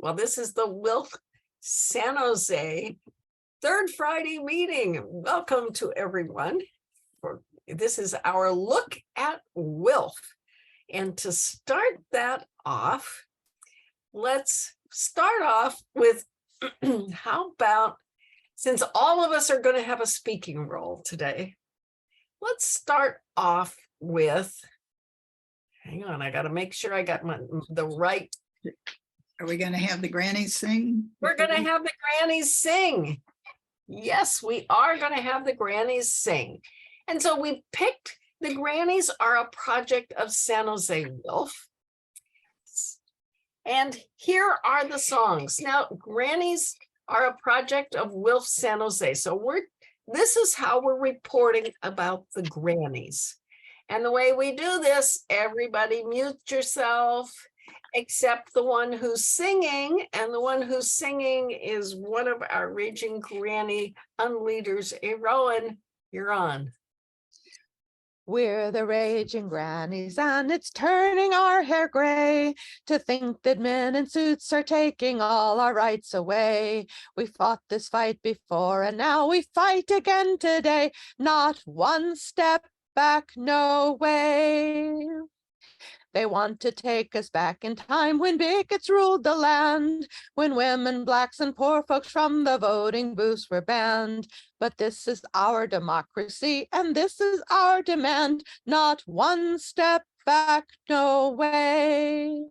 Well, this is the WILPF San Jose third Friday meeting. Welcome to everyone. This is our look at WILPF. And to start that off, let's start off with how about, since all of us are going to have a speaking role today, let's start off with, hang on, I got to make sure I got the right. Are we going to have the grannies sing? We're going to have the grannies sing. Yes, we are going to have the grannies sing. And so we picked, the grannies are a project of San Jose WILPF. And here are the songs. Now, grannies are a project of WILPF San Jose. So this is how we're reporting about the grannies. And the way we do this, everybody mute yourself, except the one who's singing. And the one who's singing is one of our raging granny unleaders. Hey, Rowan, you're on. We're the raging grannies, and it's turning our hair gray to think that men in suits are taking all our rights away. We fought this fight before, and now we fight again today. Not one step back, no way. They want to take us back in time when bigots ruled the land, when women, blacks, and poor folks from the voting booths were banned. But this is our democracy, and this is our demand. Not one step back, no way.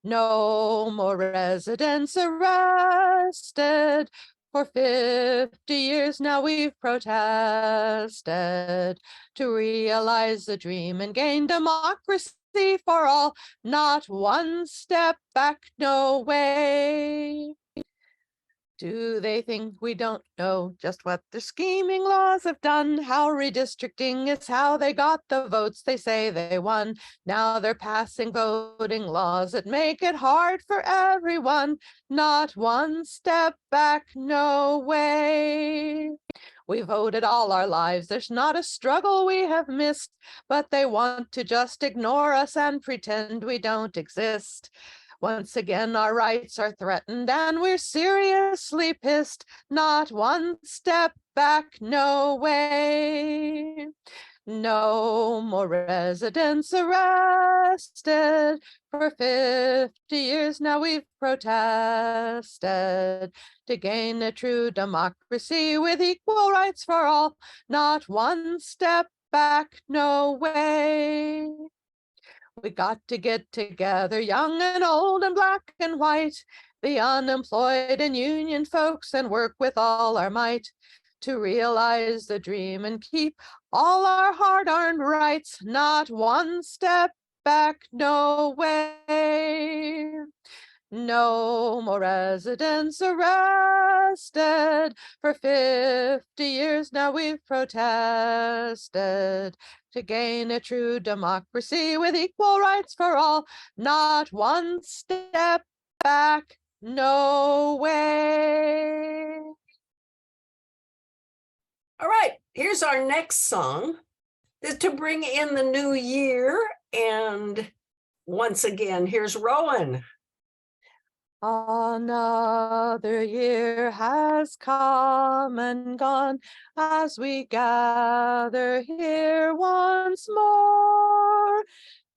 No more residents arrested. For 50 years now we've protested to realize the dream and gain democracy for all. Not one step back, no way. Do they think we don't know just what the scheming laws have done? How redistricting is how they got the votes they say they won. Now they're passing voting laws that make it hard for everyone. Not one step back, no way. We voted all our lives. There's not a struggle we have missed, but they want to just ignore us and pretend we don't exist. Once again, our rights are threatened and we're seriously pissed. Not one step back, no way. No more residents arrested. For 50 years now we've protested to gain a true democracy with equal rights for all. Not one step back, no way. We got to get together, young and old and black and white, the unemployed and union folks, and work with all our might to realize the dream and keep all our hard-earned rights. Not one step back, no way. No more residents arrested. For 50 years now we've protested to gain a true democracy with equal rights for all. Not one step back, no way. All right, here's our next song. This is to bring in the new year. And once again, here's Rowan. Another year has come and gone as we gather here once more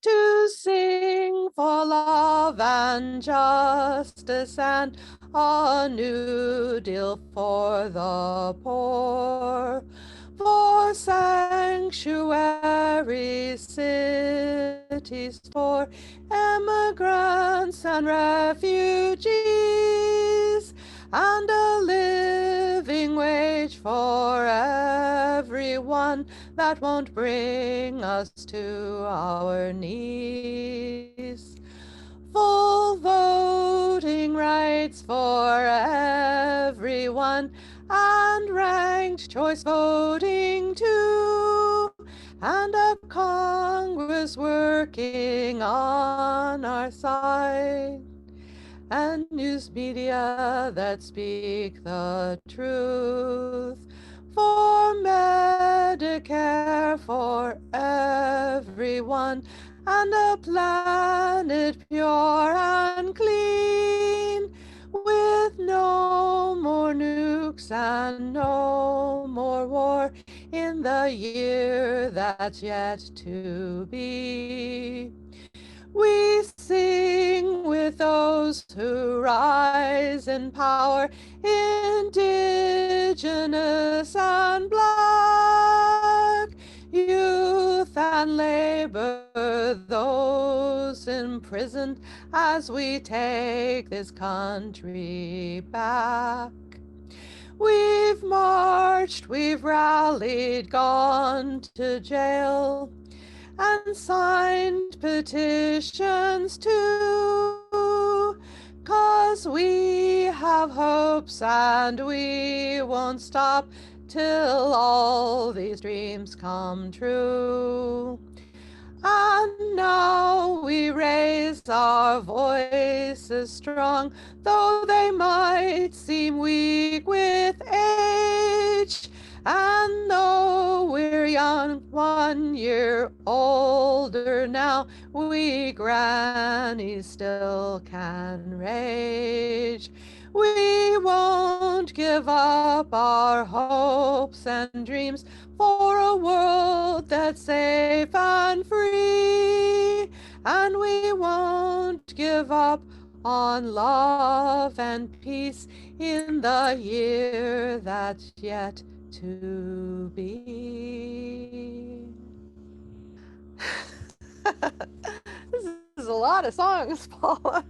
to sing for love and justice and a new deal for the poor, for sanctuary cities for immigrants and refugees, and a living wage for everyone that won't bring us to our knees. Full voting rights for everyone, and ranked choice voting too, and a Congress working on our side, and news media that speak the truth. for Medicare for everyone, and a planet pure and clean, with no more nukes and no more war in the year that's yet to be. We sing with those who rise in power, indigenous and black, youth and labor, those imprisoned, as we take this country back. We've marched, we've rallied, gone to jail, and signed petitions too, 'cause we have hopes and we won't stop till all these dreams come true. And now we raise our voices strong, though they might seem weak with age. And though we're young, 1 year older now, we grannies still can rage. We won't give up our hopes and dreams for a world that's safe and free. And we won't give up on love and peace in the year that's yet to be. This is a lot of songs, Paula.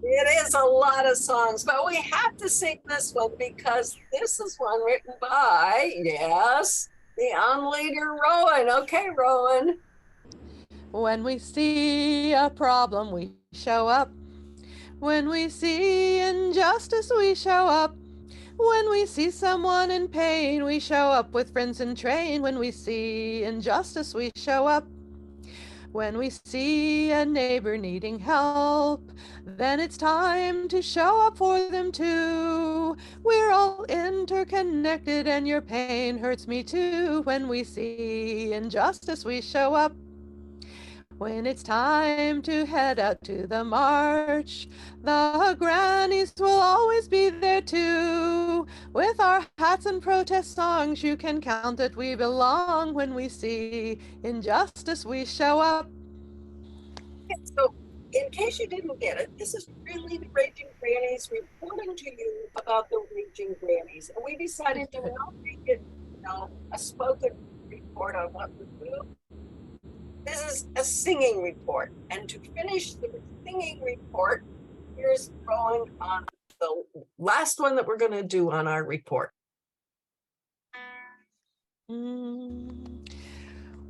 It is a lot of songs, but we have to sing this one because this is one written by, yes, the leader Rowan. Okay, Rowan. When we see a problem, we show up. When we see injustice, we show up. When we see someone in pain, we show up with friends and train. When we see injustice, we show up. When we see a neighbor needing help, then it's time to show up for them too. We're all interconnected and your pain hurts me too. When we see injustice, we show up. When it's time to head out to the march, the grannies will always be there too. With our hats and protest songs, you can count that we belong. When we see injustice, we show up. So, in case you didn't get it, this is really the Raging Grannies reporting to you about the Raging Grannies. And we decided to not make it, a spoken report on what we do. This is a singing report. And to finish the singing report, here's Rowan on the last one that we're going to do on our report.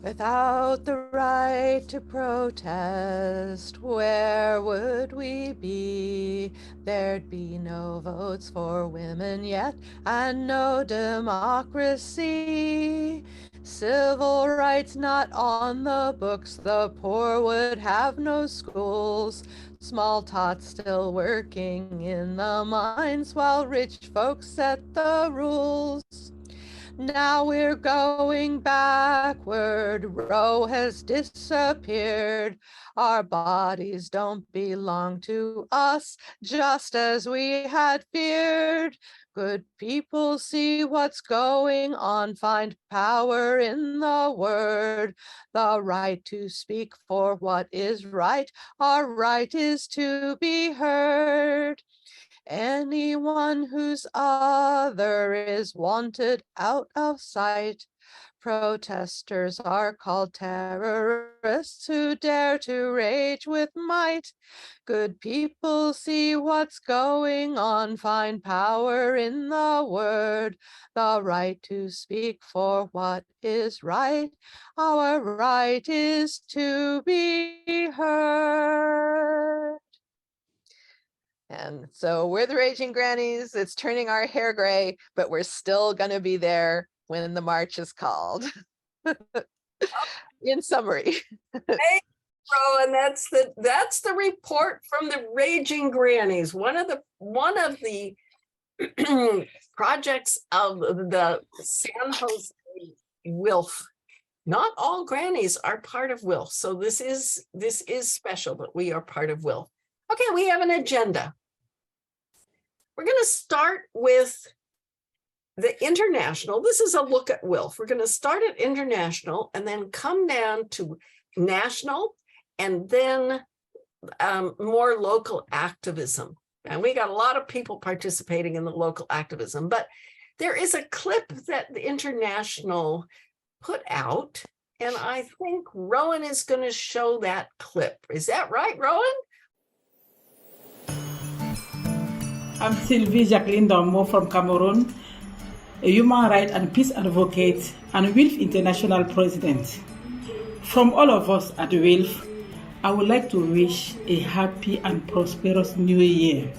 Without the right to protest, where would we be? There'd be no votes for women yet, and no democracy. Civil rights not on the books, the poor would have no schools. Small tots still working in the mines, while rich folks set the rules. Now we're going backward, Roe has disappeared. Our bodies don't belong to us, just as we had feared. Good people see what's going on, find power in the word. The right to speak for what is right, our right is to be heard. Anyone whose other is wanted out of sight. Protesters are called terrorists who dare to rage with might. Good people see what's going on, find power in the word. The right to speak for what is right. Our right is to be heard. And so we're the Raging Grannies. It's turning our hair gray, but we're still going to be there when the march is called. In summary. Hey, Rowan, that's the report from the Raging Grannies. One of the projects of the San Jose WILPF. Not all grannies are part of WILPF, so this is special that we are part of WILPF. Okay, we have an agenda. We're going to start with the international. This is a look at WILPF. We're going to start at international and then come down to national and then more local activism. And we got a lot of people participating in the local activism, but there is a clip that the international put out, and I think Rowan is going to show that clip. Is that right, Rowan? I'm Sylvie Jacqueline Dormo from Cameroon, a human rights and peace advocate and WILPF International President. From all of us at WILPF, I would like to wish a happy and prosperous new year.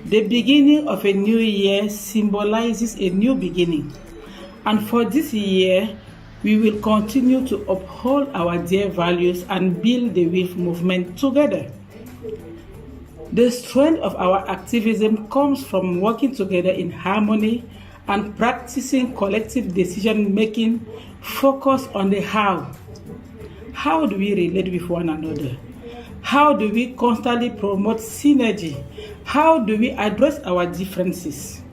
The beginning of a new year symbolizes a new beginning. And for this year, we will continue to uphold our dear values and build the WILPF movement together. The strength of our activism comes from working together in harmony and practicing collective decision-making focused on the how. How do we relate with one another? How do we constantly promote synergy? How do we address our differences?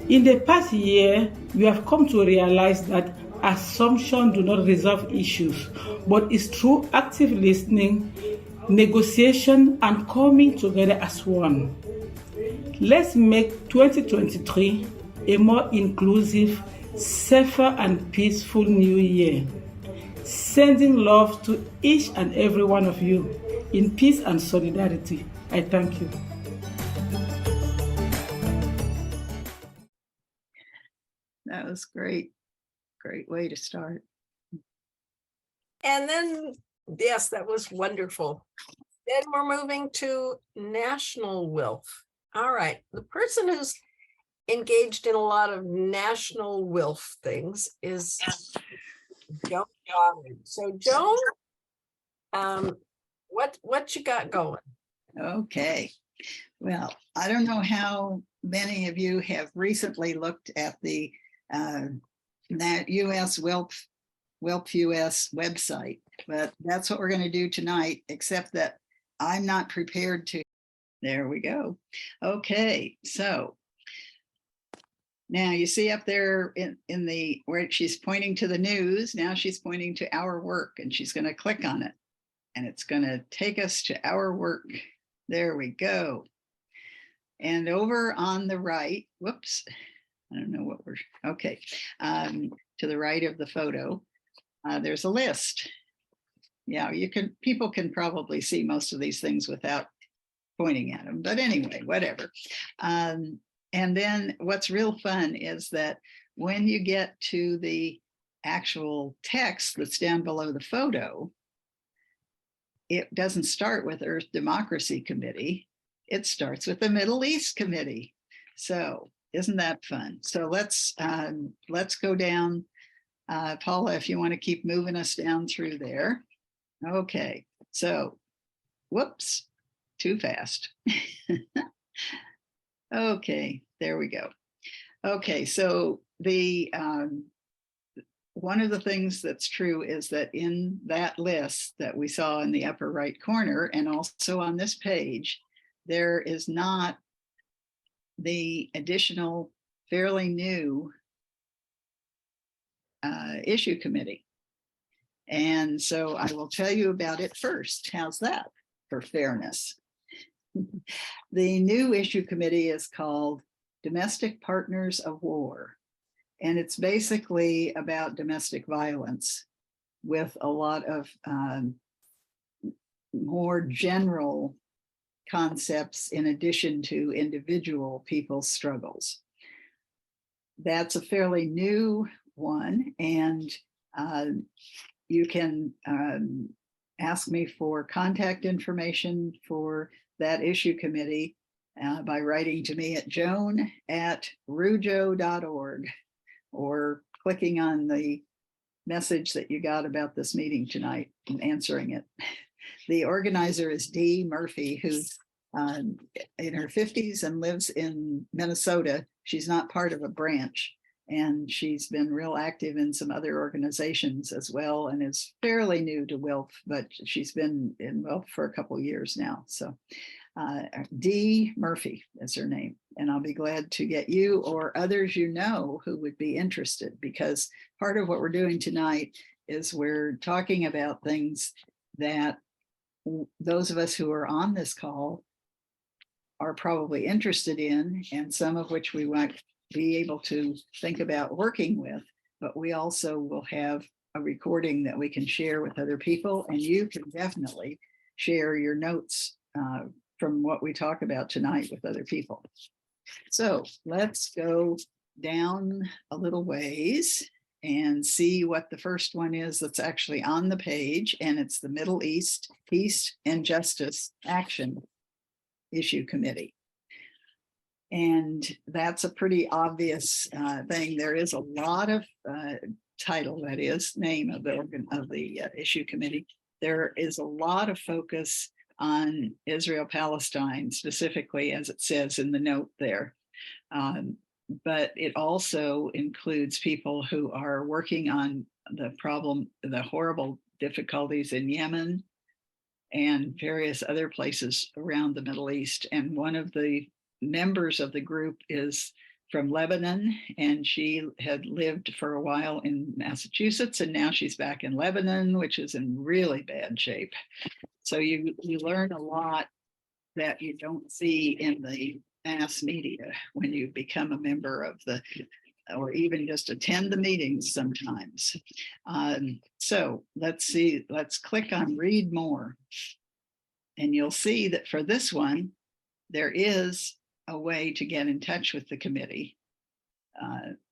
In the past year, we have come to realize that assumptions do not resolve issues, but it's through active listening, negotiation, and coming together as one. Let's make 2023 a more inclusive, safer, and peaceful new year. Sending love to each and every one of you in peace and solidarity. I thank you. That was great. Great way to start. And then, yes, that was wonderful. Then we're moving to national WILPF. All right, the person who's engaged in a lot of national WILPF things is Joan Goddard. So Joan, what you got going? Okay. Well, I don't know how many of you have recently looked at the that US WILPF US website, but that's what we're going to do tonight, except that I'm not prepared to. There we go. Okay, so now you see up there in the where she's pointing to the news, now she's pointing to our work, and she's going to click on it, and it's going to take us to our work. There we go. And over on the right, whoops, I don't know what we're, okay, to the right of the photo, there's a list. Yeah, people can probably see most of these things without pointing at them, but anyway, whatever. And then what's real fun is that when you get to the actual text that's down below the photo, it doesn't start with Earth Democracy Committee. It starts with the Middle East Committee. So isn't that fun? So let's go down. Paula, if you want to keep moving us down through there. Okay, so whoops, too fast. Okay, there we go. Okay, so the one of the things that's true is that in that list that we saw in the upper right corner, and also on this page, there is not the additional fairly new issue committee. And so I will tell you about it first. How's that for fairness? The new issue committee is called Domestic Partners of War. And it's basically about domestic violence with a lot of more general concepts in addition to individual people's struggles. That's a fairly new one, and you can ask me for contact information for that issue committee by writing to me at joan@rujo.org or clicking on the message that you got about this meeting tonight and answering it. The organizer is Dee Murphy, who's in her 50s and lives in Minnesota. She's not part of a branch, and she's been real active in some other organizations as well, and is fairly new to WILPF, but she's been in WILPF for a couple years now. So Dee Murphy is her name, and I'll be glad to get you or others you know who would be interested, because part of what we're doing tonight is we're talking about things that those of us who are on this call are probably interested in, and some of which we might be able to think about working with, but we also will have a recording that we can share with other people, and you can definitely share your notes from what we talk about tonight with other people. So let's go down a little ways and see what the first one is that's actually on the page, and it's the Middle East Peace and Justice Action Issue Committee. And that's a pretty obvious thing. There is a lot of title, that is, name of the issue committee. There is a lot of focus on Israel-Palestine, specifically, as it says in the note there. But it also includes people who are working on the problem, the horrible difficulties in Yemen and various other places around the Middle East. And one of the members of the group is from Lebanon, and she had lived for a while in Massachusetts, and now she's back in Lebanon, which is in really bad shape. So you learn a lot that you don't see in the mass media when you become a member of the, or even just attend the meetings sometimes. So let's see, let's click on read more. And you'll see that for this one, there is a way to get in touch with the committee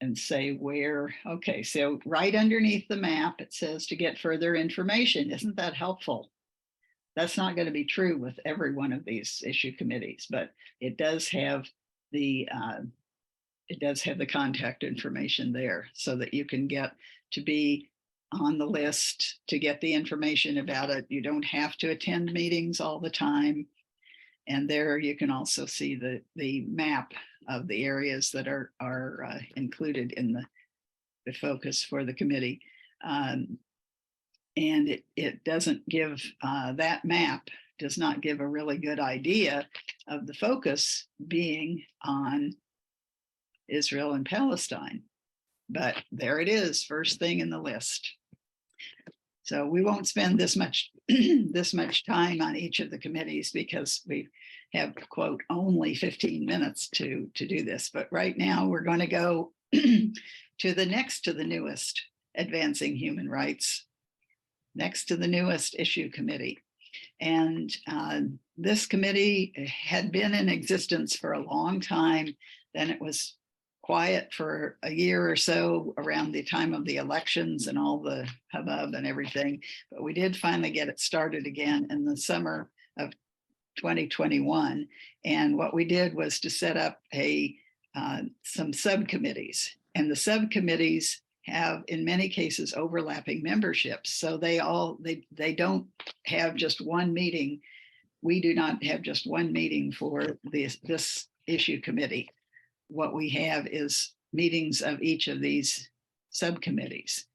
and say where. Okay, so right underneath the map, it says to get further information. Isn't that helpful? That's not going to be true with every one of these issue committees, but it does have the contact information there so that you can get to be on the list to get the information about it. You don't have to attend meetings all the time. And there you can also see the map of the areas that are included in the focus for the committee. And it doesn't give, that map does not give a really good idea of the focus being on Israel and Palestine. But there it is, first thing in the list. So we won't spend this much time on each of the committees because we have, quote, only 15 minutes to do this. But right now we're going to go to the newest, Advancing Human Rights, next to the newest issue committee. And this committee had been in existence for a long time. Then it was quiet for a year or so around the time of the elections and all the hubbub and everything. But we did finally get it started again in the summer of 2021. And what we did was to set up some subcommittees. And the subcommittees have, in many cases, overlapping memberships. So they don't have just one meeting. We do not have just one meeting for this issue committee. What we have is meetings of each of these subcommittees.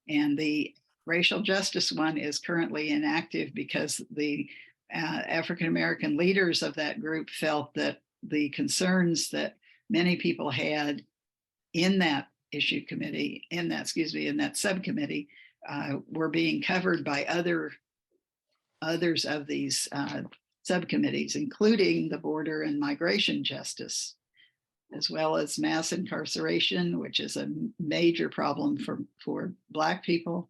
And the racial justice one is currently inactive because the African-American leaders of that group felt that the concerns that many people had in that issue committee, in that subcommittee, were being covered by others of these subcommittees, including the border and migration justice, as well as mass incarceration, which is a major problem for Black people,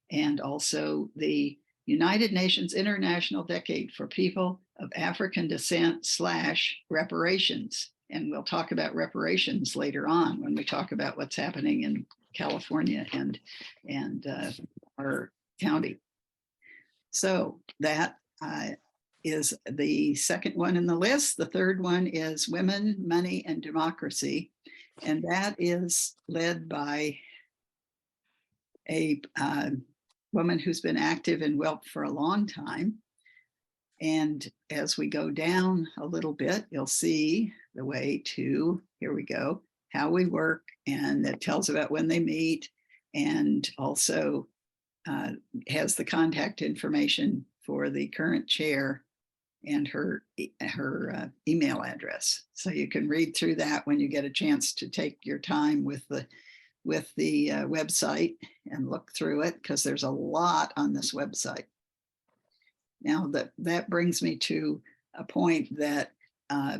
and also the United Nations International Decade for People of African Descent / reparations. And we'll talk about reparations later on when we talk about what's happening in California and our county. So that is the second one in the list. The third one is Women, Money, and Democracy. And that is led by a woman who's been active in WILPF for a long time. And as we go down a little bit, you'll see the way to, here we go, how we work, and it tells about when they meet, and also has the contact information for the current chair and her email address. So you can read through that when you get a chance to take your time with the website and look through it, because there's a lot on this website. Now that brings me to a point that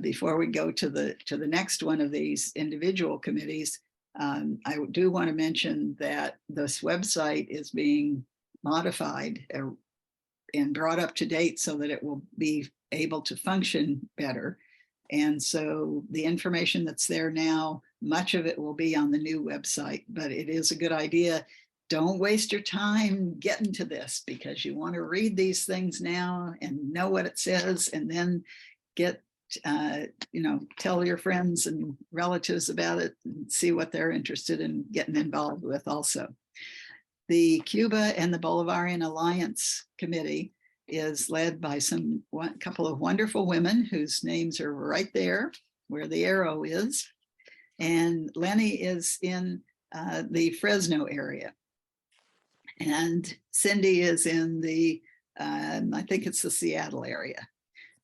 before we go to the next one of these individual committees, I do want to mention that this website is being modified and brought up to date so that it will be able to function better. And so the information that's there now, much of it will be on the new website, but it is a good idea. Don't waste your time getting to this, because you want to read these things now and know what it says, and then get, tell your friends and relatives about it and see what they're interested in getting involved with also. The Cuba and the Bolivarian Alliance Committee is led by a couple of wonderful women whose names are right there where the arrow is. And Lenny is in the Fresno area. And Cindy is in the, I think it's the Seattle area.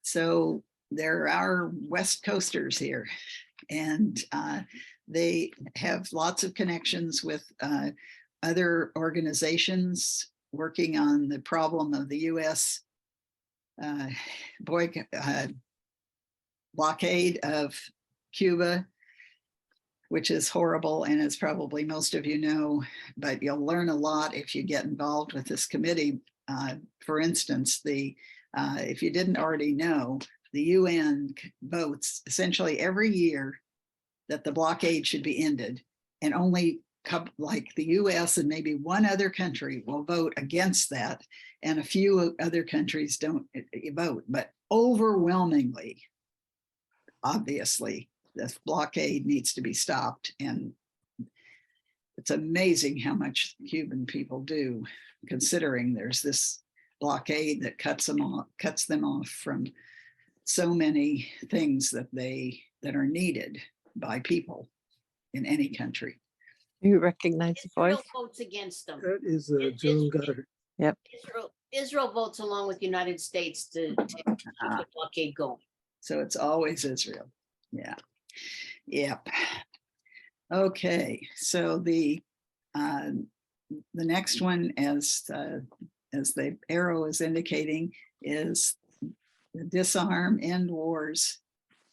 So there are West Coasters here, and they have lots of connections with other organizations working on the problem of the U.S. Blockade of Cuba, which is horrible, and as probably most of you know, but you'll learn a lot if you get involved with this committee. For instance, if you didn't already know, the UN votes essentially every year that the blockade should be ended, and only like the US and maybe one other country will vote against that, and a few other countries don't vote, but overwhelmingly, obviously, this blockade needs to be stopped. And it's amazing how much Cuban people do, considering there's this blockade that cuts them off from so many things that are needed by people in any country. You recognize the Israel voice? votes against them. That is Joan Goddard. Yep. Israel votes along with the United States to keep the blockade going. So it's always Israel. Yeah. Yep. Okay. So the next one, as the arrow is indicating, is the Disarm End Wars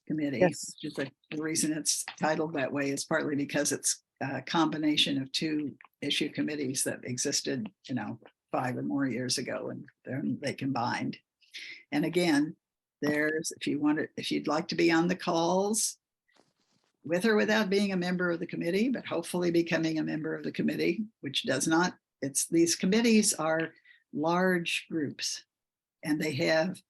Committee. Yes. Which is the reason it's titled that way is partly because it's a combination of two issue committees that existed, 5 or more years ago, and then they combined. And again, if you'd like to be on the calls, with or without being a member of the committee, but hopefully becoming a member of the committee, which does not, these committees are large groups, and they have,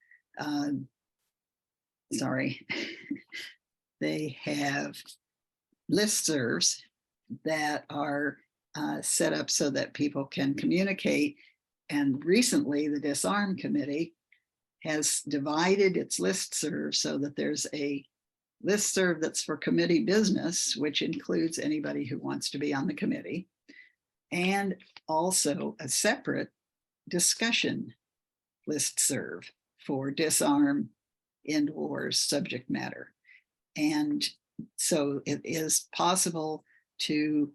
they have listservs that are set up so that people can communicate. And recently, the Disarm Committee has divided its listserv so that there's a listserv that's for committee business, which includes anybody who wants to be on the committee, and also a separate discussion listserv for disarm, end wars subject matter. And so it is possible to,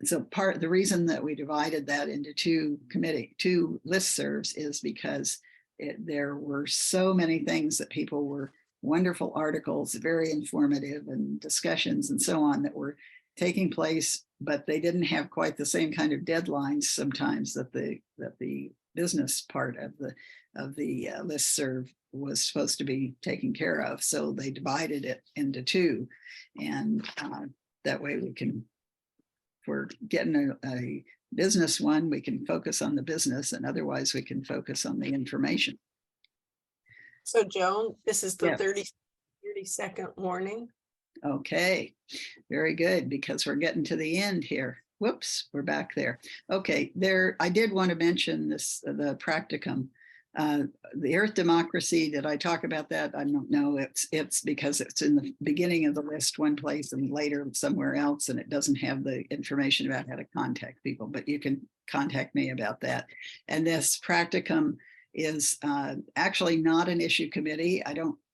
the reason that we divided that into two listservs is because there were so many things that people were, wonderful articles, very informative, and discussions and so on that were taking place, but they didn't have quite the same kind of deadlines sometimes that the business part of the listserv was supposed to be taken care of. So they divided it into two, and that way we can, if we're getting a business one, we can focus on the business, and otherwise we can focus on the information. So Joan, this is the Yes. 30-second warning. Okay, very good, because we're getting to the end here. Whoops, we're back there. Okay, I did want to mention this, the practicum The Earth Democracy, did I talk about that? I don't know. It's because it's in the beginning of the list one place and later somewhere else, and it doesn't have the information about how to contact people, but you can contact me about that. And this practicum is actually not an issue committee.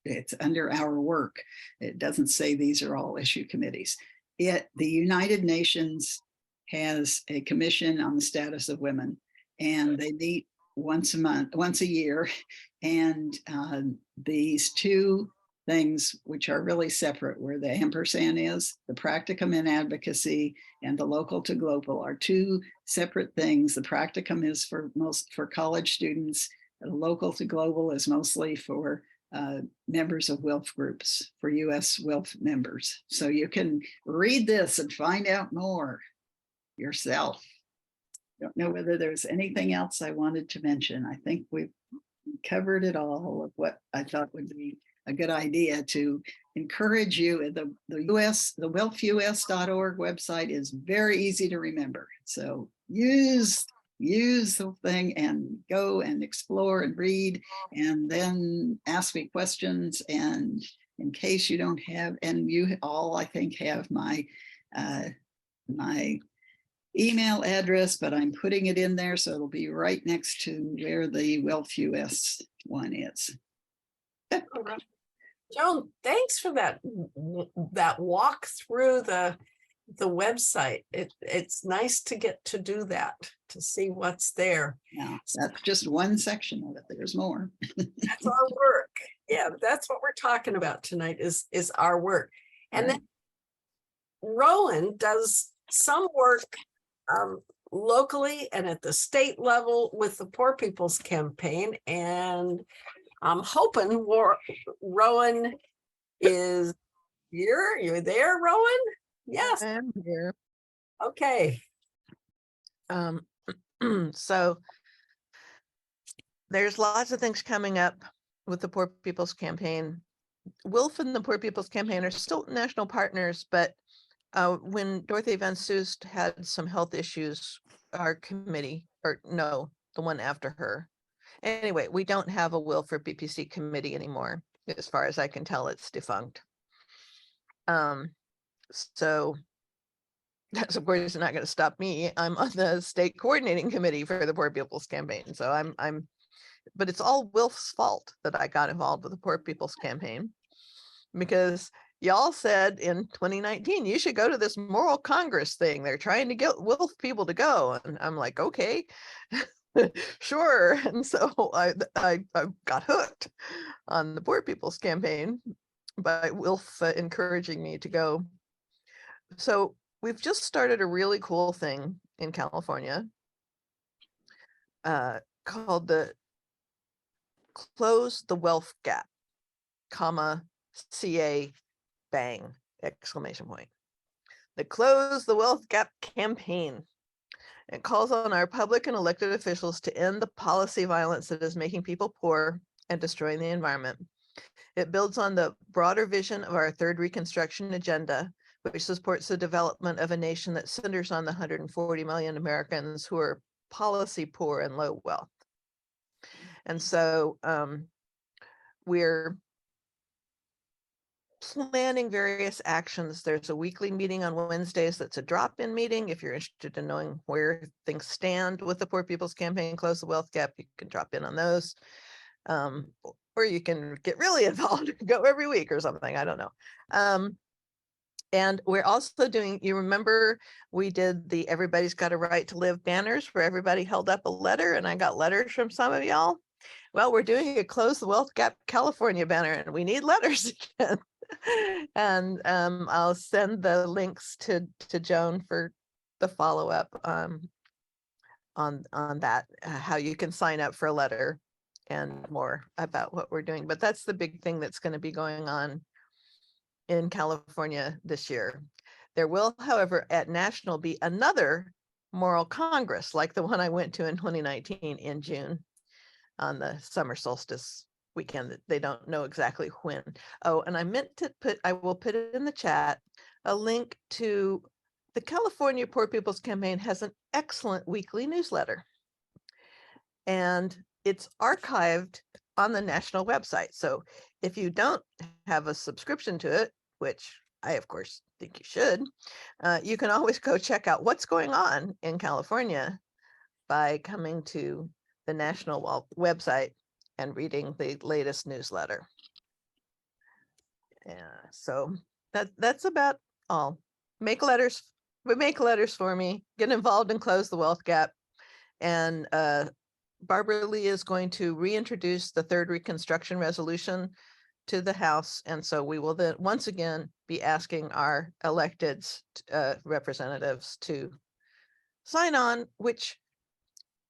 It's under our work. It doesn't say these are all issue committees. The United Nations has a commission on the status of women, and they meet once a year. And these two things, which are really separate, where the ampersand is, the practicum in advocacy and the local to global, are two separate things. The practicum is for college students. The local to global is mostly for members of WILPF groups, for US WILPF members. So you can read this and find out more yourself. Don't know whether there's anything else I wanted to mention. I think we've covered it all of what I thought would be a good idea to encourage you. The WILPFUS.org website is very easy to remember. So use the thing and go and explore and read, and then ask me questions. And in case you don't have, and you all, I think, have my email address, but I'm putting it in there, so it'll be right next to where the WILPF US one is. Joan, thanks for that walk through the website. It's nice to get to do that, to see what's there. Yeah, that's just one section of it. There's more. That's our work. Yeah, that's what we're talking about tonight is our work. And then Rowan does some work locally and at the state level with the Poor People's Campaign. And I'm hoping Rowan is here. You're there, Rowan? Yes. I'm here. Okay. So there's lots of things coming up with the Poor People's Campaign. WILPF and the Poor People's Campaign are still national partners, but when Dorothy Van Soest had some health issues, our committee, or no, the one after her. Anyway, we don't have a WILPF or BPC committee anymore. As far as I can tell, it's defunct. So that's of course not going to stop me. I'm on the state coordinating committee for the Poor People's Campaign. So but it's all WILPF's fault that I got involved with the Poor People's Campaign, because y'all said in 2019, you should go to this moral Congress thing. They're trying to get WILPF people to go. And I'm like, okay, sure. And so I got hooked on the Poor People's Campaign by WILPF encouraging me to go. So we've just started a really cool thing in California called the Close the Wealth Gap, CA bang, exclamation point. The Close the Wealth Gap campaign. It calls on our public and elected officials to end the policy violence that is making people poor and destroying the environment. It builds on the broader vision of our third Reconstruction agenda, which supports the development of a nation that centers on the 140 million Americans who are policy poor and low wealth. And so we're planning various actions. There's a weekly meeting on Wednesdays that's a drop-in meeting. If you're interested in knowing where things stand with the Poor People's Campaign, Close the Wealth Gap, you can drop in on those. Or you can get really involved and go every week or something. I don't know. And we're also doing, you remember we did the Everybody's Got a Right to Live banners where everybody held up a letter, and I got letters from some of y'all. Well, we're doing a Close the Wealth Gap California banner, and we need letters again. And I'll send the links to Joan for the follow-up on that, how you can sign up for a letter and more about what we're doing. But that's the big thing that's going to be going on in California this year. There will, however, at national be another Moral Congress like the one I went to in 2019 in June on the summer solstice weekend. That they don't know exactly when. Oh, and I meant to I will put it in the chat, a link to the California Poor People's Campaign has an excellent weekly newsletter. And it's archived on the national website. So if you don't have a subscription to it, which I, of course, think you should, you can always go check out what's going on in California by coming to the national website and reading the latest newsletter. Yeah, so that's about all. Make letters for me, get involved and close the wealth gap. And Barbara Lee is going to reintroduce the third Reconstruction Resolution to the House. And so we will then once again be asking our elected representatives to sign on, which,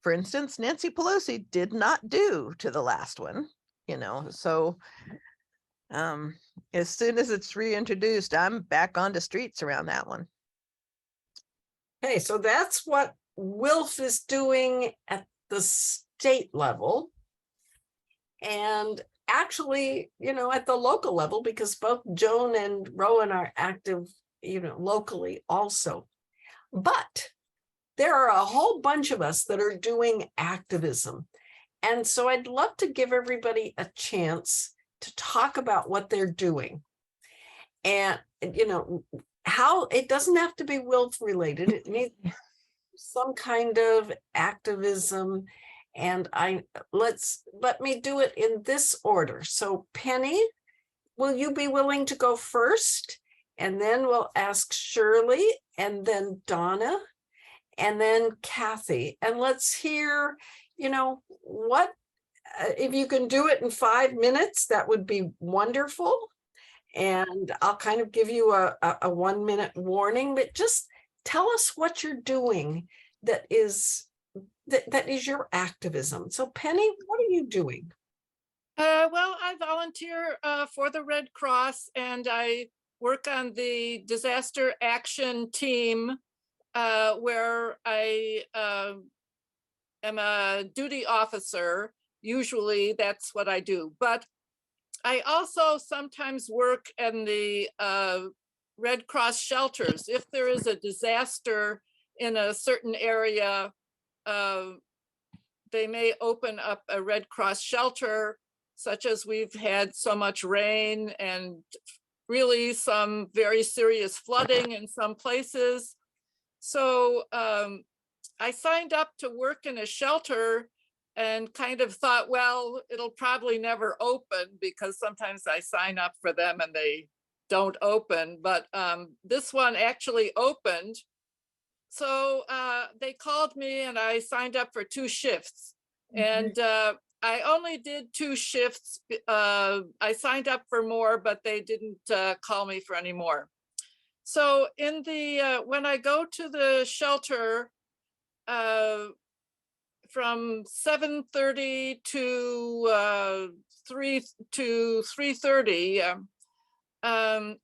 for instance, Nancy Pelosi did not do to the last one, so as soon as it's reintroduced, I'm back on the streets around that one. Okay, so that's what WILPF is doing at the state level. And actually, at the local level, because both Joan and Rowan are active, locally also. But there are a whole bunch of us that are doing activism. And so I'd love to give everybody a chance to talk about what they're doing. And, how it doesn't have to be WILPF related. It needs some kind of activism. And let me do it in this order. So Penny, will you be willing to go first? And then we'll ask Shirley, and then Donna, and then Kathy. And let's hear, what, if you can do it in 5 minutes, that would be wonderful. And I'll kind of give you a 1 minute warning, but just tell us what you're doing that is your activism. So Penny, what are you doing? Well, I volunteer for the Red Cross, and I work on the disaster action team where I am a duty officer. Usually that's what I do, but I also sometimes work in the Red Cross shelters. If there is a disaster in a certain area, they may open up a Red Cross shelter, such as we've had so much rain and really some very serious flooding in some places. So I signed up to work in a shelter and kind of thought, well, it'll probably never open, because sometimes I sign up for them and they don't open. But this one actually opened. So they called me and I signed up for 2 shifts. And I only did 2 shifts. I signed up for more, but they didn't call me for any more. So in the when I go to the shelter from 7:30 to 3:30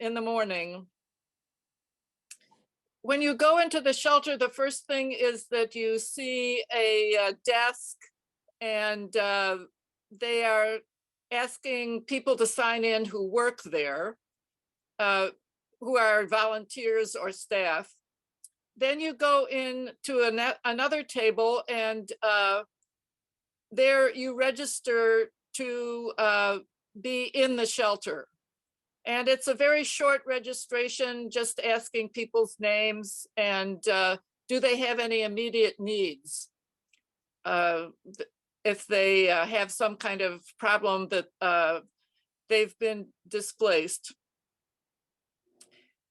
in the morning, when you go into the shelter, the first thing is that you see a desk, and they are asking people to sign in who work there, who are volunteers or staff. Then you go in to another table, and there you register to be in the shelter. And it's a very short registration, just asking people's names and do they have any immediate needs? If they have some kind of problem that they've been displaced.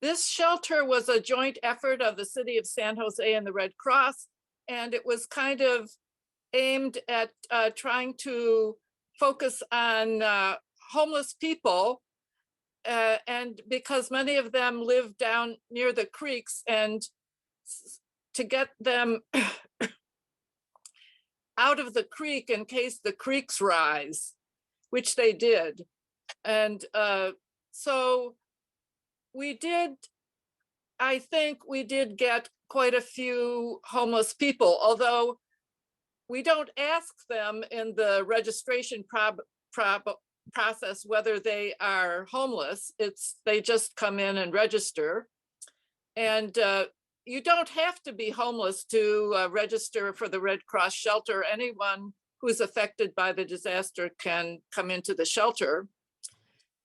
This shelter was a joint effort of the city of San Jose and the Red Cross, and it was kind of aimed at trying to focus on homeless people, and because many of them live down near the creeks, and to get them out of the creek in case the creeks rise, which they did. And so we did, I think we did get quite a few homeless people, although we don't ask them in the registration process whether they are homeless. They just come in and register. And you don't have to be homeless to register for the Red Cross shelter. Anyone who's affected by the disaster can come into the shelter.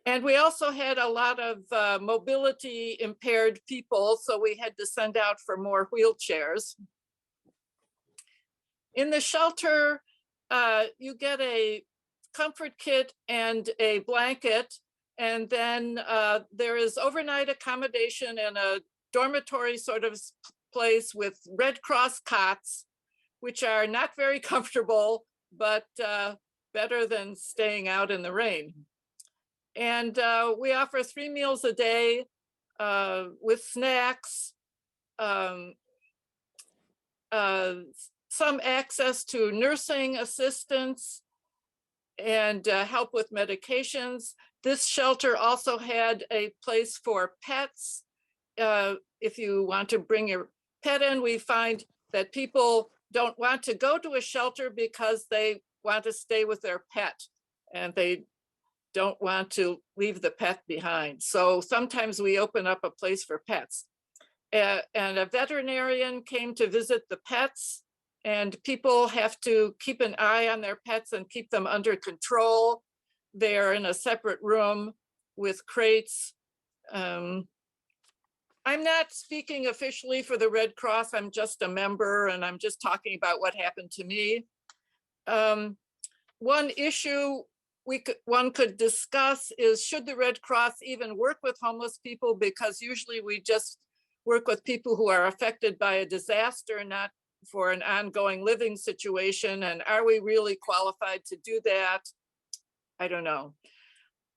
And we also had a lot of mobility impaired people, so we had to send out for more wheelchairs. In the shelter, you get a comfort kit and a blanket, and then there is overnight accommodation in a dormitory sort of place with Red Cross cots, which are not very comfortable, but better than staying out in the rain. And we offer 3 meals a day with snacks, some access to nursing assistance, and help with medications. This shelter also had a place for pets. If you want to bring your pet in, we find that people don't want to go to a shelter because they want to stay with their pet and they don't want to leave the pet behind. So sometimes we open up a place for pets. And a veterinarian came to visit the pets, and people have to keep an eye on their pets and keep them under control. They're in a separate room with crates. I'm not speaking officially for the Red Cross. I'm just a member, and I'm just talking about what happened to me. One issue one could discuss is, should the Red Cross even work with homeless people? Because usually we just work with people who are affected by a disaster, not for an ongoing living situation. And are we really qualified to do that? I don't know.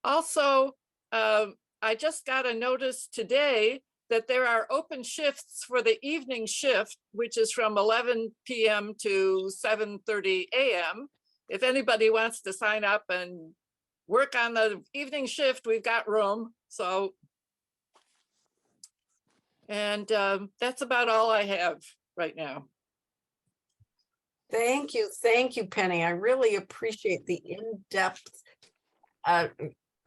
Also, I just got a notice today that there are open shifts for the evening shift, which is from 11 p.m. to 7:30 a.m. If anybody wants to sign up and work on the evening shift, we've got room. So, and that's about all I have right now. Thank you, Penny. I really appreciate the in-depth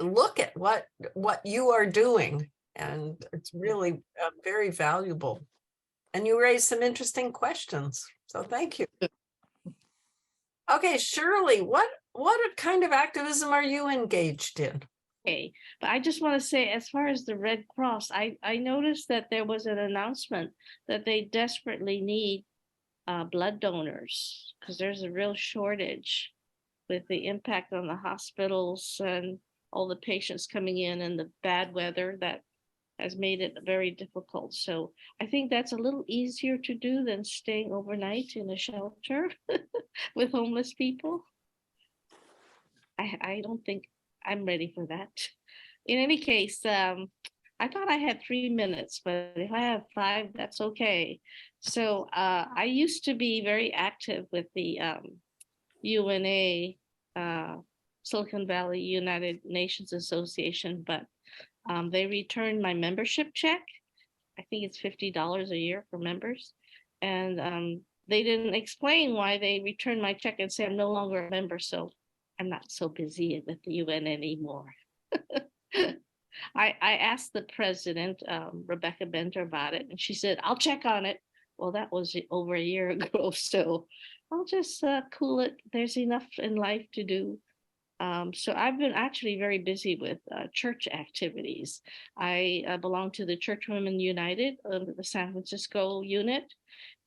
look at what you are doing, and it's really very valuable. And you raised some interesting questions, so thank you. Okay, Shirley, what kind of activism are you engaged in? Okay, but I just want to say, as far as the Red Cross, I noticed that there was an announcement that they desperately need blood donors, because there's a real shortage with the impact on the hospitals and all the patients coming in and the bad weather that has made it very difficult. So I think that's a little easier to do than staying overnight in a shelter with homeless people. I don't think I'm ready for that. In any case, I thought I had 3 minutes, but if I have 5, that's okay. So I used to be very active with the UNA, Silicon Valley United Nations Association, but they returned my membership check. I think it's $50 a year for members. And they didn't explain why they returned my check and say I'm no longer a member. So I'm not so busy with the UN anymore. I asked the president, Rebecca Benter, about it, and she said, I'll check on it. Well, that was over a year ago, so I'll just cool it. There's enough in life to do. So I've been actually very busy with church activities. I belong to the Church Women United of the San Francisco unit,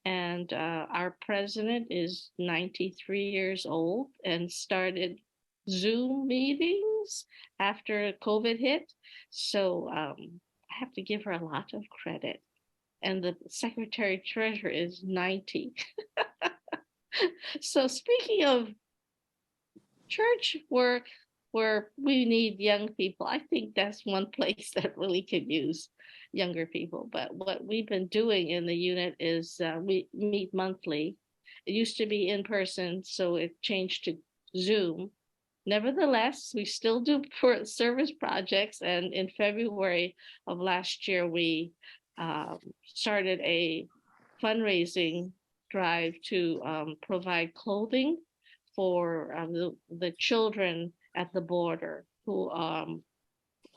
and our president is 93 years old and started Zoom meetings after COVID hit. So I have to give her a lot of credit. And the secretary treasurer is 90. So speaking of church work where we need young people, I think that's one place that really could use younger people. But what we've been doing in the unit is we meet monthly. It used to be in person, so it changed to Zoom. Nevertheless, we still do service projects, and in February of last year, we started a fundraising drive to provide clothing for the children at the border who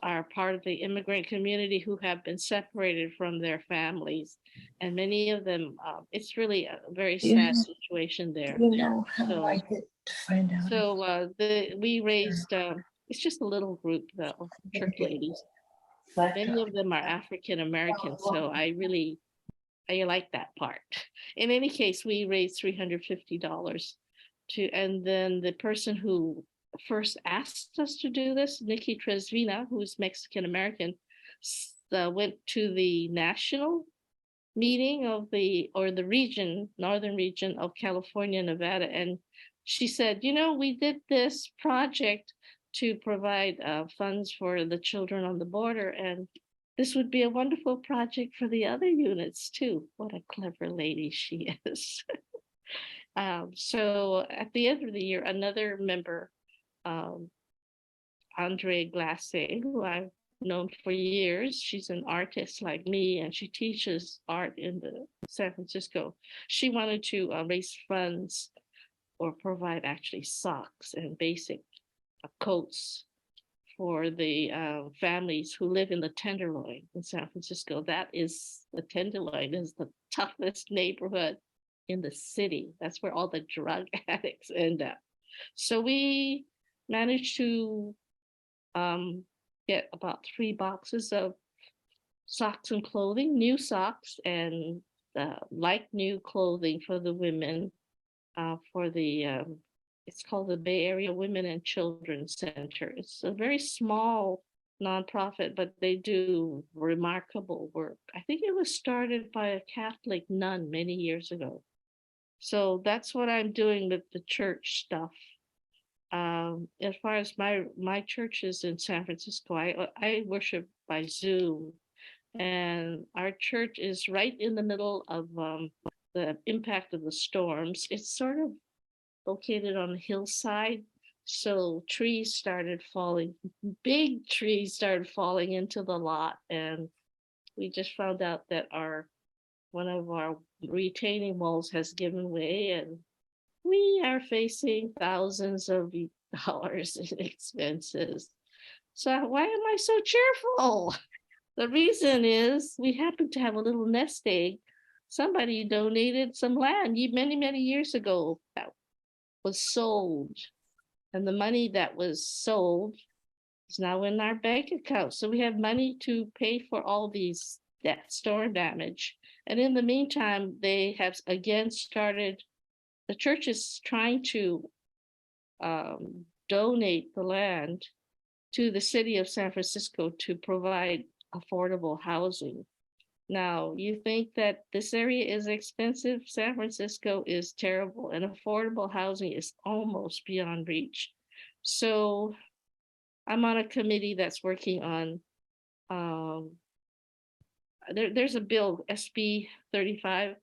are part of the immigrant community who have been separated from their families. And many of them, it's really a very sad situation there. You know how So- I get to find out. So we raised, it's just a little group though, church ladies. Many of them are African American, so I like that part. In any case, we raised $350 and then the person who first asked us to do this, Nikki Tresvina, who's Mexican American, went to the national meeting of the northern region of California, Nevada, and she said, you know, we did this project to provide funds for the children on the border, and this would be a wonderful project for the other units too. What a clever lady she is. So at the end of the year, another member, Andre Glace, who I've known for years, she's an artist like me, and she teaches art in San Francisco. She wanted to raise funds or provide actually socks and basic coats for the families who live in the Tenderloin in San Francisco. The Tenderloin is the toughest neighborhood in the city. That's where all the drug addicts end up. So we managed to get about 3 boxes of socks and clothing, new socks and like new clothing for the women for the it's called the Bay Area Women and Children Center. It's a very small nonprofit, but they do remarkable work. I think it was started by a Catholic nun many years ago. So that's what I'm doing with the church stuff. As far as my church is in San Francisco, I worship by Zoom, and our church is right in the middle of the impact of the storms. It's sort of located on a hillside, so trees started falling, big trees started falling into the lot, and we just found out that one of our retaining walls has given way, and we are facing thousands of dollars in expenses. So why am I so cheerful? The reason is we happen to have a little nest egg. Somebody donated some land many, many years ago that was sold. And the money that was sold is now in our bank account. So we have money to pay for all these storm damage. And in the meantime, they have again started, the church is trying to donate the land to the city of San Francisco to provide affordable housing. Now, you think that this area is expensive? San Francisco is terrible, and affordable housing is almost beyond reach. So I'm on a committee that's working on, there's a bill, SB 35,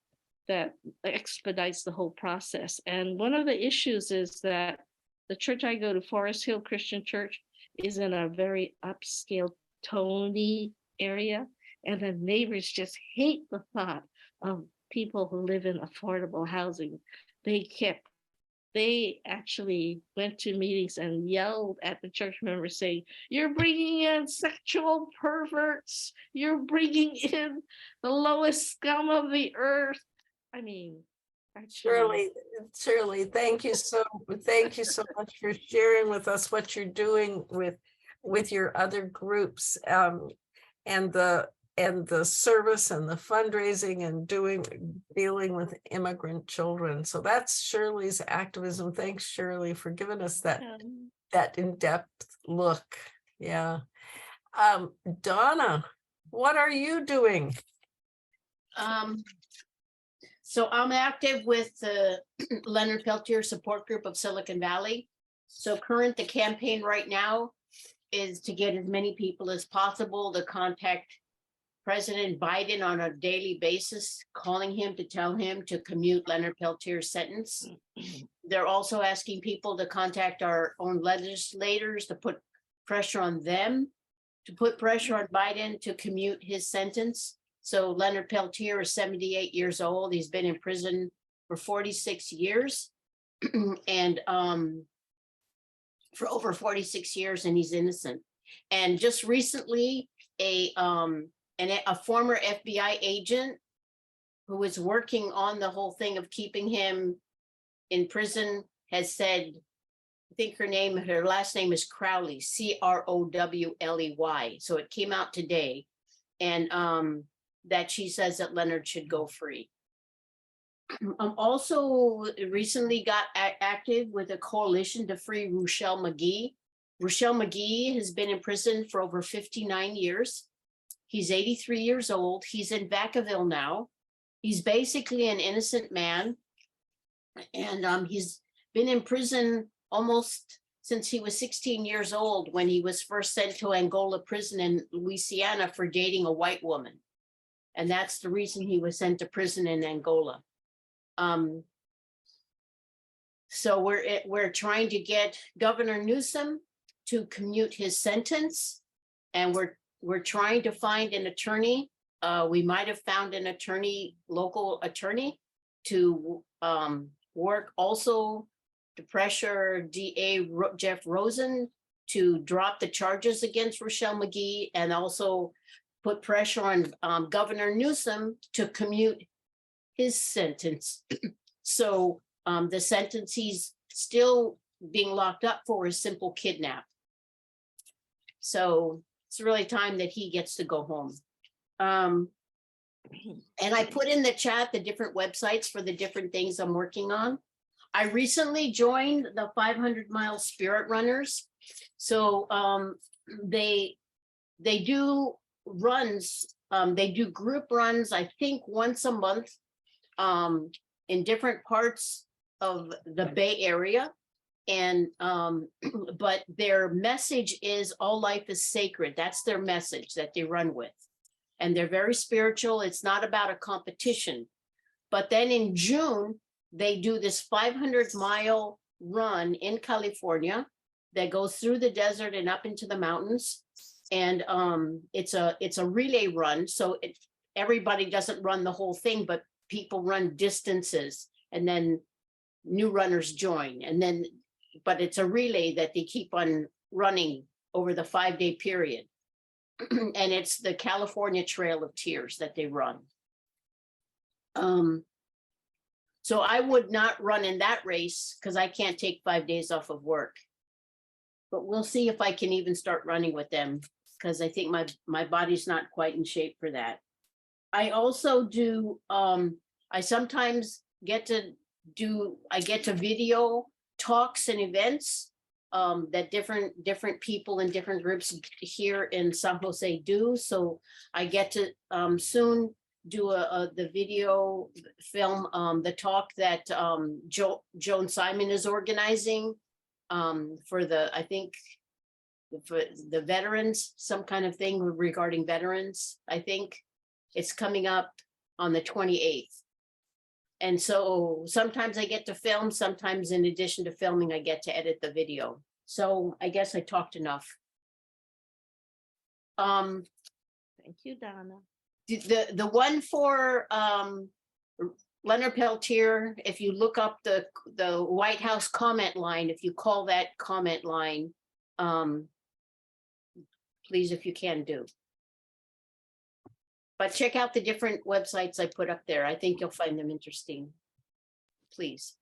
that expedites the whole process. And one of the issues is that the church I go to, Forest Hill Christian Church, is in a very upscale, Tony area. And the neighbors just hate the thought of people who live in affordable housing. They actually went to meetings and yelled at the church members saying, you're bringing in sexual perverts. You're bringing in the lowest scum of the earth. I mean, Shirley, thank you so much for sharing with us what you're doing with your other groups, and the service and the fundraising and dealing with immigrant children. So that's Shirley's activism. Thanks, Shirley, for giving us that in-depth look. Yeah. Donna, what are you doing? So I'm active with the Leonard Peltier support group of Silicon Valley. So the campaign right now is to get as many people as possible to contact President Biden on a daily basis, calling him to tell him to commute Leonard Peltier's sentence. They're also asking people to contact our own legislators to put pressure on them, to put pressure on Biden to commute his sentence. So Leonard Peltier is 78 years old. He's been in prison for 46 years and for over 46 years, and he's innocent. And just recently, a former FBI agent who was working on the whole thing of keeping him in prison has said, I think her last name is Crowley, Crowley. So it came out today, and that she says that Leonard should go free. Also recently got active with a coalition to free Rochelle McGee. Rochelle McGee has been in prison for over 59 years. He's 83 years old. He's in Vacaville now. He's basically an innocent man. And he's been in prison almost since he was 16 years old, when he was first sent to Angola prison in Louisiana for dating a white woman. And that's the reason he was sent to prison in Angola. So we're trying to get Governor Newsom to commute his sentence, and we're trying to find an attorney. We might have found an attorney, local attorney, to work also to pressure DA Jeff Rosen to drop the charges against Rochelle McGee, and also put pressure on Governor Newsom to commute his sentence. So the sentence he's still being locked up for is simple kidnap. So it's really time that he gets to go home. And I put in the chat the different websites for the different things I'm working on. I recently joined the 500 Mile Spirit Runners. So they do runs, they do group runs, I think once a month, in different parts of the Bay Area. And but their message is all life is sacred. That's their message that they run with. And they're very spiritual. It's not about a competition. But then in June, they do this 500-mile run in California that goes through the desert and up into the mountains. And it's a relay run. So everybody doesn't run the whole thing, but people run distances, and then new runners join. And then, but it's a relay that they keep on running over the 5-day period. And it's the California Trail of Tears that they run. So I would not run in that race because I can't take 5 days off of work. But we'll see if I can even start running with them, because I think my body's not quite in shape for that. I also do, I sometimes get to video talks and events that different people in different groups here in San Jose do. So I get to soon do the video film, the talk that Joan Simon is organizing for I think for the veterans, some kind of thing regarding veterans. I think it's coming up on the 28th. And so sometimes I get to film, sometimes in addition to filming, I get to edit the video. So I guess I talked enough. Thank you, Donna. The one for Leonard Peltier, if you look up the White House comment line, if you call that comment line, please, if you can do. But check out the different websites I put up there. I think you'll find them interesting. Please.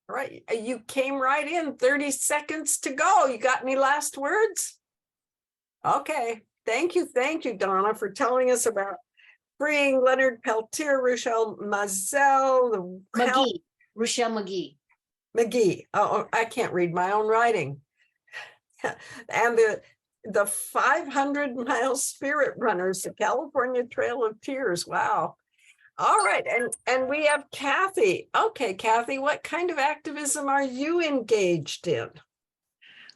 All right, you came right in, 30 seconds to go. You got any last words? Okay, thank you, Donna, for telling us about freeing Leonard Peltier, Rochelle Mazel, Rochelle McGee. McGee. Oh, I can't read my own writing. And the 500-mile Spirit Runners, the California Trail of Tears. Wow. All right, and we have Kathy. Okay, Kathy, what kind of activism are you engaged in?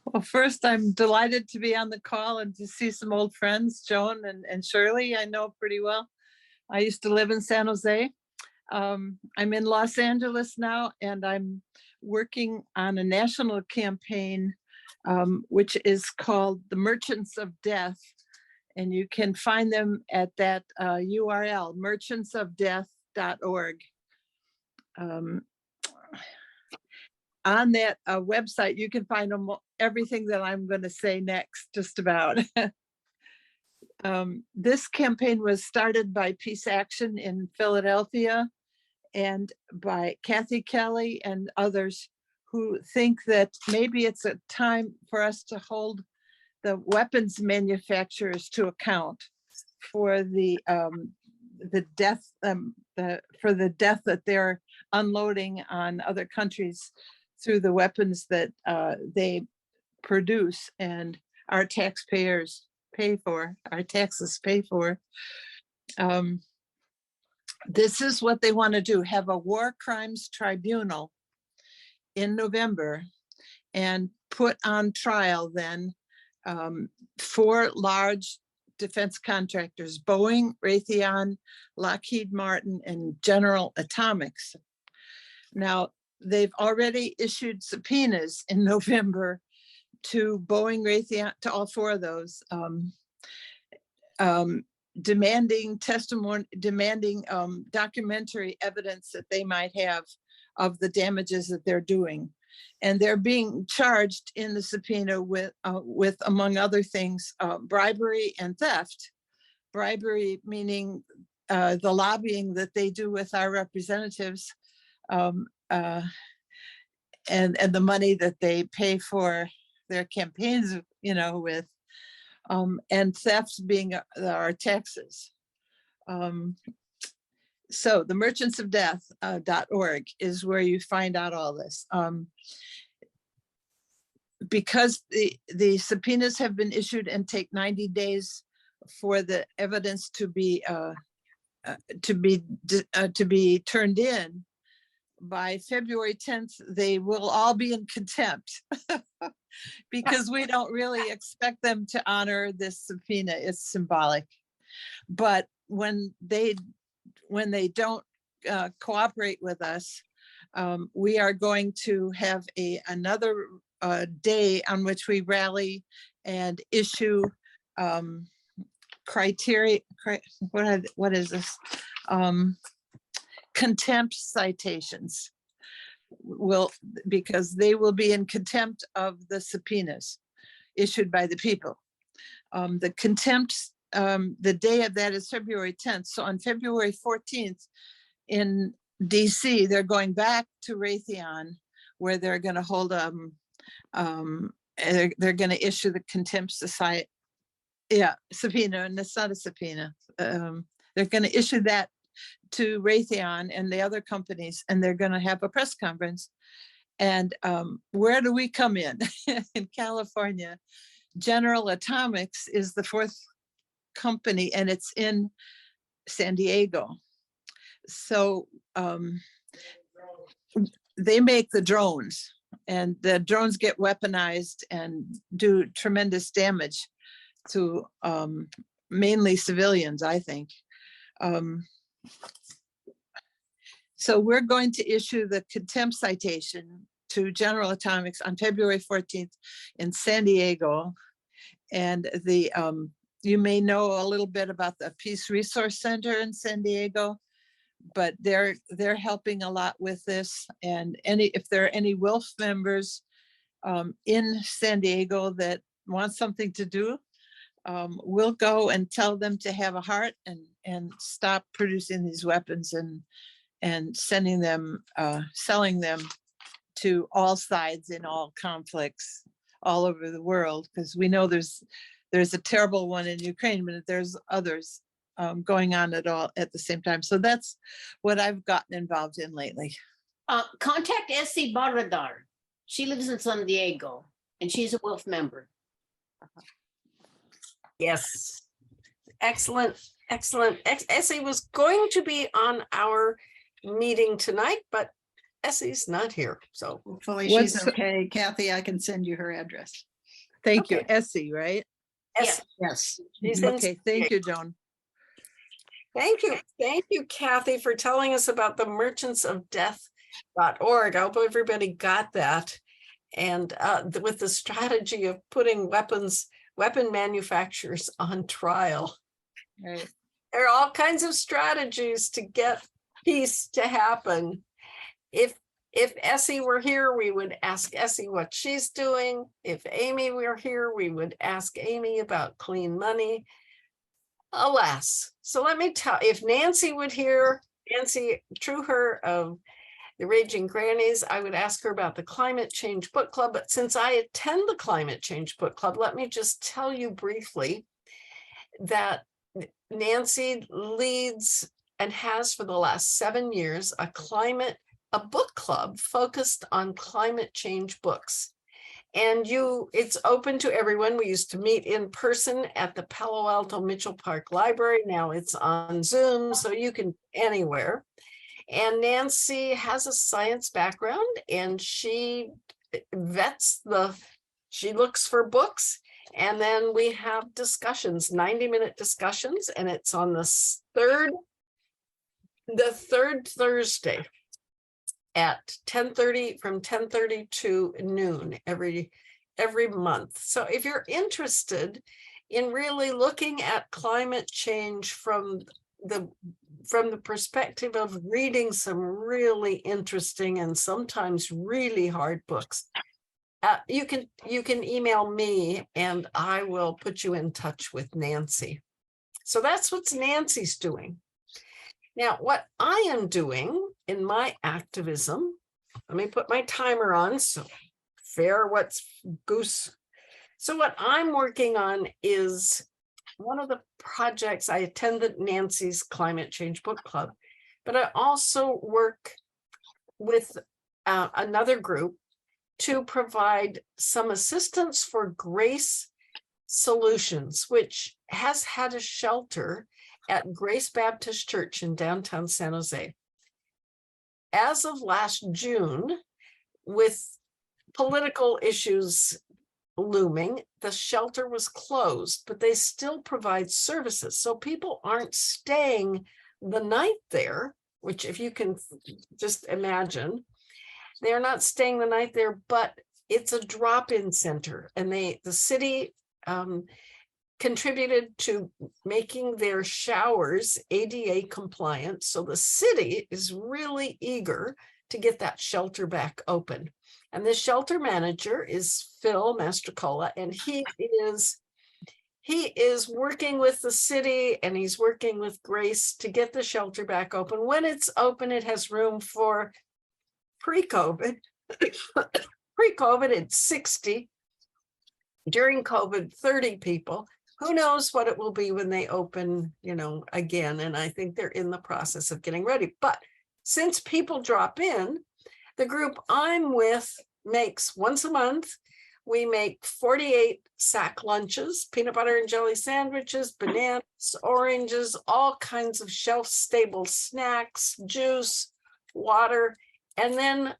Well, first, I'm delighted to be on the call and to see some old friends, Joan and Shirley, I know pretty well. I used to live in San Jose. I'm in Los Angeles now, and I'm working on a national campaign, which is called the Merchants of Death. And you can find them at that URL, merchantsofdeath.org. on that website, you can find everything that I'm going to say next, just about. This campaign was started by Peace Action in Philadelphia and by Kathy Kelly and others who think that maybe it's a time for us to hold the weapons manufacturers to account for the death that they're unloading on other countries through the weapons that they produce and our taxpayers pay for, our taxes pay for. This is what they want to do, have a war crimes tribunal in November and put on trial then 4 large defense contractors, Boeing, Raytheon, Lockheed Martin, and General Atomics. Now, they've already issued subpoenas in November to Boeing, Raytheon, to all 4 of those, demanding testimony, demanding documentary evidence that they might have of the damages that they're doing. And they're being charged in the subpoena with among other things, bribery and theft. Bribery meaning the lobbying that they do with our representatives, and the money that they pay for their campaigns, with, and theft being our taxes. So the merchantsofdeath.org is where you find out all this. Because the subpoenas have been issued and take 90 days for the evidence to be turned in, by February 10th, they will all be in contempt because we don't really expect them to honor this subpoena. It's symbolic. But when they don't cooperate with us, we are going to have another day on which we rally and issue criteria. What is this? Contempt citations because they will be in contempt of the subpoenas issued by the people. The contempt, the day of that is February 10th. So on February 14th in DC, they're going back to Raytheon where they're going to hold they're going to issue the contempt subpoena, and it's not a subpoena. They're going to issue that to Raytheon and the other companies, and they're going to have a press conference. And where do we come in? In California, General Atomics is the 4th company, and it's in San Diego. So they make the drones, and the drones get weaponized and do tremendous damage to mainly civilians, I think. So we're going to issue the contempt citation to General Atomics on February 14th in San Diego. And you may know a little bit about the Peace Resource Center in San Diego, but they're helping a lot with this. And if there are any WILPF members in San Diego that want something to do, we'll go and tell them to have a heart and stop producing these weapons and sending them, selling them to all sides in all conflicts all over the world, because we know there's a terrible one in Ukraine, but there's others going on at the same time. So that's what I've gotten involved in lately. Contact Essie Baradar. She lives in San Diego and she's a WILPF member. Yes. Excellent. Excellent. Essie was going to be on our meeting tonight, but Essie's not here. So hopefully she's okay. Kathy, I can send you her address. Thank you. Essie, right? Essie. Yes. She's okay. Thank you, Joan. Thank you. Thank you, Kathy, for telling us about the merchantsofdeath.org. I hope everybody got that. And with the strategy of putting weapon manufacturers on trial. Right. There are all kinds of strategies to get peace to happen. If If Essie were here, we would ask Essie what she's doing. If Amy were here, we would ask Amy about clean money. Alas, so let me tell, if Nancy would hear, Nancy Truher of the Raging Grannies, I would ask her about the Climate Change Book Club. But since I attend the Climate Change Book Club, let me just tell you briefly that Nancy leads and has for the last 7 years a book club focused on climate change books. And it's open to everyone. We used to meet in person at the Palo Alto Mitchell Park Library. Now it's on Zoom, so you can anywhere. And Nancy has a science background, and she she looks for books, and then we have discussions, 90-minute discussions, and it's on the third Thursday at 10:30, from 10:30 to noon every month. So if you're interested in really looking at climate change from the perspective of reading some really interesting and sometimes really hard books, you can email me and I will put you in touch with Nancy. So that's what Nancy's doing. Now, what I am doing in my activism, let me put my timer on, so fair what's goose. So what I'm working on is one of the projects. I attended Nancy's Climate Change Book Club, but I also work with another group to provide some assistance for Grace Solutions, which has had a shelter at Grace Baptist Church in downtown San Jose. As of last June, with political issues looming, the shelter was closed, but they still provide services. So people aren't staying the night there, which if you can just imagine, they're not staying the night there, but it's a drop-in center. And the city contributed to making their showers ADA compliant. So the city is really eager to get that shelter back open. And the shelter manager is Phil Mastrocola, and he is working with the city, and he's working with Grace to get the shelter back open. When it's open, it has room for pre-COVID. Pre-COVID, it's 60. During COVID, 30 people. Who knows what it will be when they open, again. And I think they're in the process of getting ready. But since people drop in, the group I'm with makes once a month, we make 48 sack lunches, peanut butter and jelly sandwiches, bananas, oranges, all kinds of shelf-stable snacks, juice, water, and then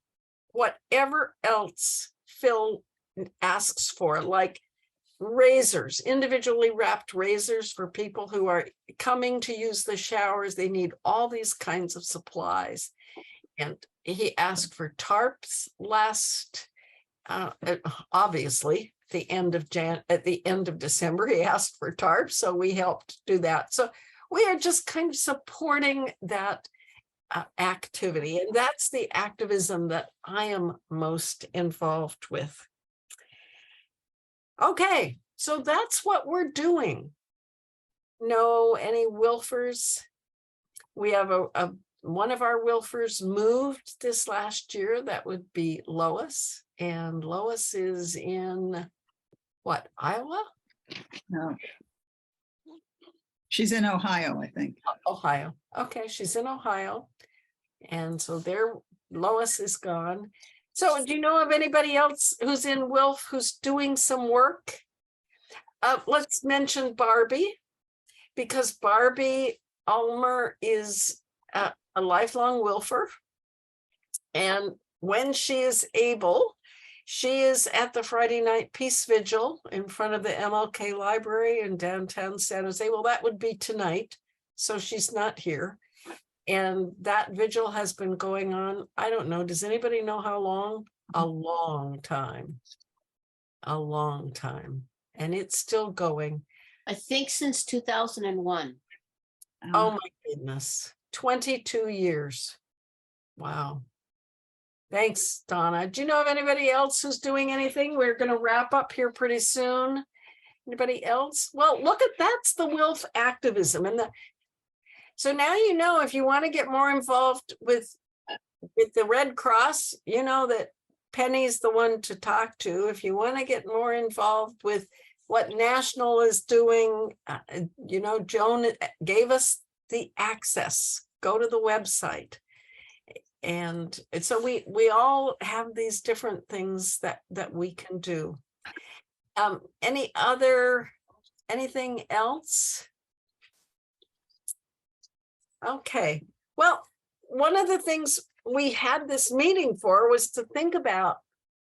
whatever else Phil asks for, like razors, individually wrapped razors for people who are coming to use the showers. They need all these kinds of supplies. And he asked for tarps obviously at the end of December, he asked for tarps. So we helped do that. So we are just kind of supporting that activity. And that's the activism that I am most involved with. Okay, so that's what we're doing. No, any WILFers? We have one of our WILFers moved this last year. That would be Lois. And Lois is in what, Iowa? No. She's in Ohio, I think. Ohio. Okay, she's in Ohio. And so there, Lois is gone. So do you know of anybody else who's in WILF who's doing some work? Let's mention Barbie, because Barbie Ulmer is a lifelong WILFer. And when she is able, she is at the Friday night Peace Vigil in front of the MLK Library in downtown San Jose. Well, that would be tonight, so she's not here. And that vigil has been going on, I don't know, does anybody know how long? A long time. A long time. And it's still going. I think since 2001. Oh my goodness. 22 years. Wow. Thanks, Donna. Do you know of anybody else who's doing anything? We're going to wrap up here pretty soon. Anybody else? Well, look at that's the WILPF activism. So now you know if you want to get more involved with the Red Cross, you know that Penny's the one to talk to. If you want to get more involved with what National is doing, you know, Joan gave us the access. Go to the website. And so we all have these different things that we can do. Anything else? Okay, well, one of the things we had this meeting for was to think about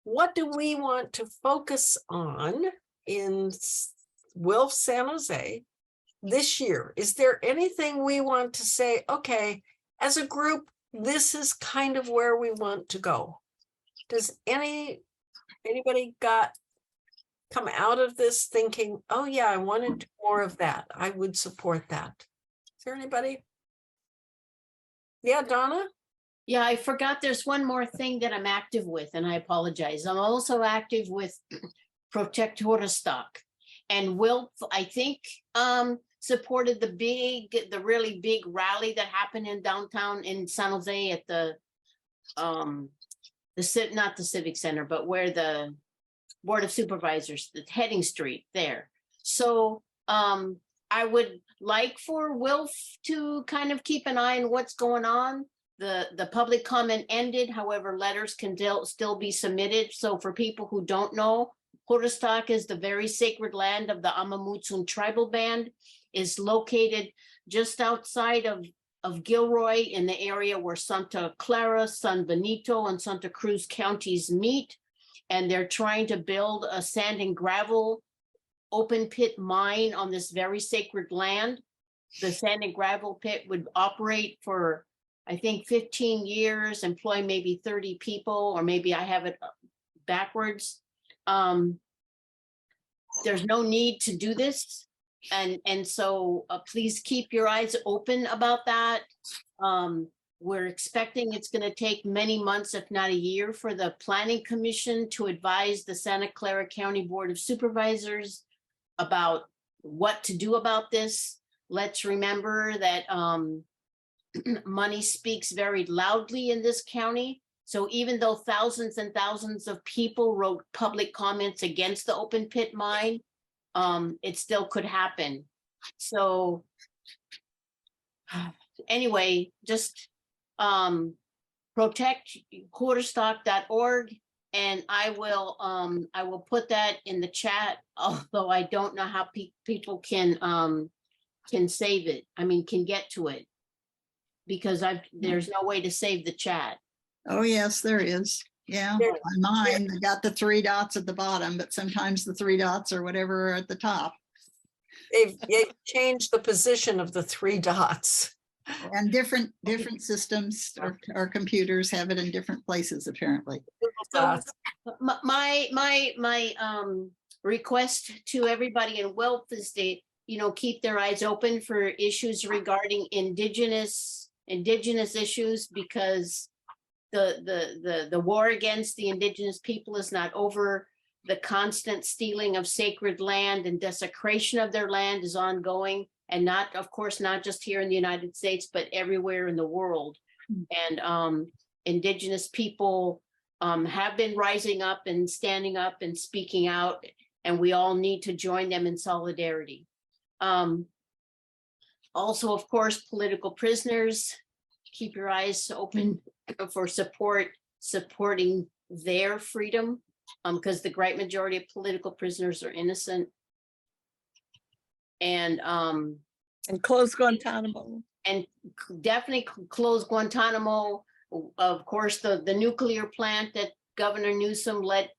what do we want to focus on in WILPF San Jose this year? Is there anything we want to say, okay, as a group, this is kind of where we want to go? Does anybody come out of this thinking, oh yeah, I want to do more of that. I would support that. Is there anybody? Yeah, Donna? Yeah, I forgot there's one more thing that I'm active with, and I apologize. I'm also active with Protect Horastock. And WILPF, I think, supported the really big rally that happened in downtown in San Jose at not the Civic Center, but where the Board of Supervisors, the heading street there. So I would like for WILPF to kind of keep an eye on what's going on. The public comment ended, however, letters can still be submitted. So for people who don't know, Horastock is the very sacred land of the Amamutsun tribal band, is located just outside of Gilroy in the area where Santa Clara, San Benito, and Santa Cruz counties meet. And they're trying to build a sand and gravel open pit mine on this very sacred land. The sand and gravel pit would operate for, I think, 15 years, employ maybe 30 people, or maybe I have it backwards. There's no need to do this. And so please keep your eyes open about that. We're expecting it's going to take many months, if not a year, for the Planning Commission to advise the Santa Clara County Board of Supervisors about what to do about this. Let's remember that money speaks very loudly in this county. So even though thousands and thousands of people wrote public comments against the open pit mine, it still could happen. So anyway, just protecthorastock.org, and I will put that in the chat, although I don't know how people can save it. I mean, can get to it, because there's no way to save the chat. Oh, yes, there is. Yeah, There- on mine, I got the 3 dots at the bottom, but sometimes the 3 dots or whatever are at the top. They've changed the position of the 3 dots. And different systems or computers have it in different places, apparently. So my request to everybody in WILPF is to, keep their eyes open for issues regarding indigenous issues, because the war against the indigenous people is not over. The constant stealing of sacred land and desecration of their land is ongoing, and not, of course, not just here in the United States, but everywhere in the world. And indigenous people have been rising up and standing up and speaking out, and we all need to join them in solidarity. Also, of course, political prisoners, keep your eyes open for supporting their freedom, because the great majority of political prisoners are innocent. And close Guantanamo. And definitely close Guantanamo. Of course, the nuclear plant that Governor Newsom let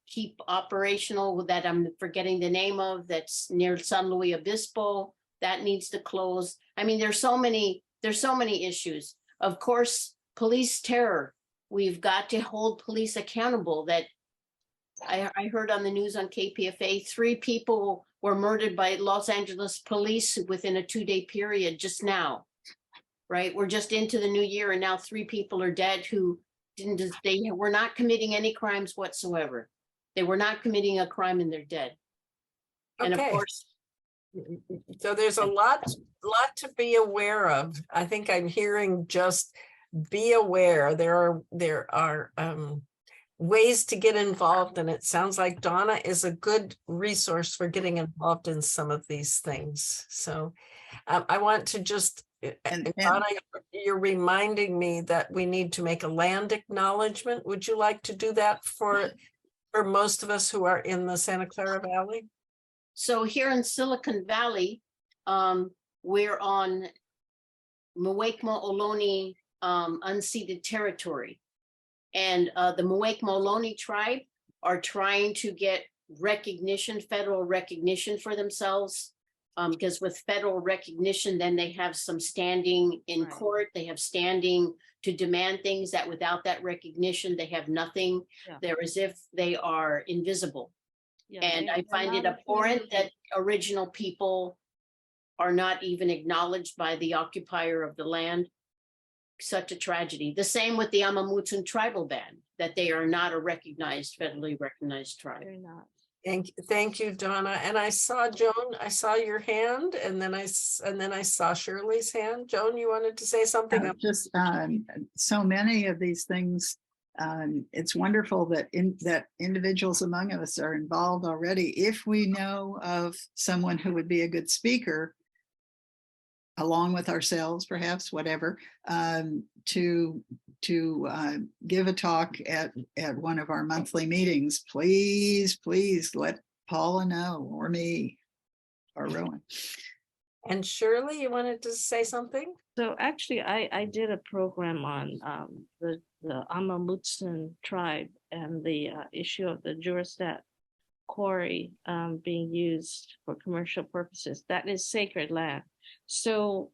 keep operational, that I'm forgetting the name of, that's near San Luis Obispo, that needs to close. I mean, there's so many issues. Of course, police terror. We've got to hold police accountable. That I heard on the news on KPFA, 3 people were murdered by Los Angeles police within a 2-day period just now, right? We're just into the new year, and now 3 people are dead who they were not committing any crimes whatsoever. They were not committing a crime and they're dead. And of Okay. course, So there's a lot to be aware of. I think I'm hearing just be aware. There are ways to get involved, and it sounds like Donna is a good resource for getting involved in some of these things. So I want to just, Donna, you're reminding me that we need to make a land acknowledgement. Would you like to do that for most of us who are in the Santa Clara Valley? so here in Silicon Valley, we're on Muwekma Ohlone unceded territory. And the Muwekma Ohlone tribe are trying to get recognition, federal recognition for themselves. Because with federal recognition, then they have some standing in Right. court. They have standing to demand things that without that recognition, they have nothing. Yeah. They're as if they are invisible. Yeah, And they're- I they're find it not abhorrent included. that original people are not even acknowledged by the occupier of the land. Such a tragedy. The same with the Amamutsun tribal band, that they are not a recognized, federally recognized tribe. They're not. Thank you, Donna. And I saw Joan, I saw your hand, and then I saw Shirley's hand. Joan, you wanted to say something? Just so many of these things. It's wonderful that individuals among us are involved already. If we know of someone who would be a good speaker, along with ourselves, perhaps, whatever, to give a talk at one of our monthly meetings, please let Paula know, or me, or Rowan. And Shirley, you wanted to say something? So actually, I did a program on the Amamutsun tribe and the issue of the Juristat quarry being used for commercial purposes. That is sacred land. So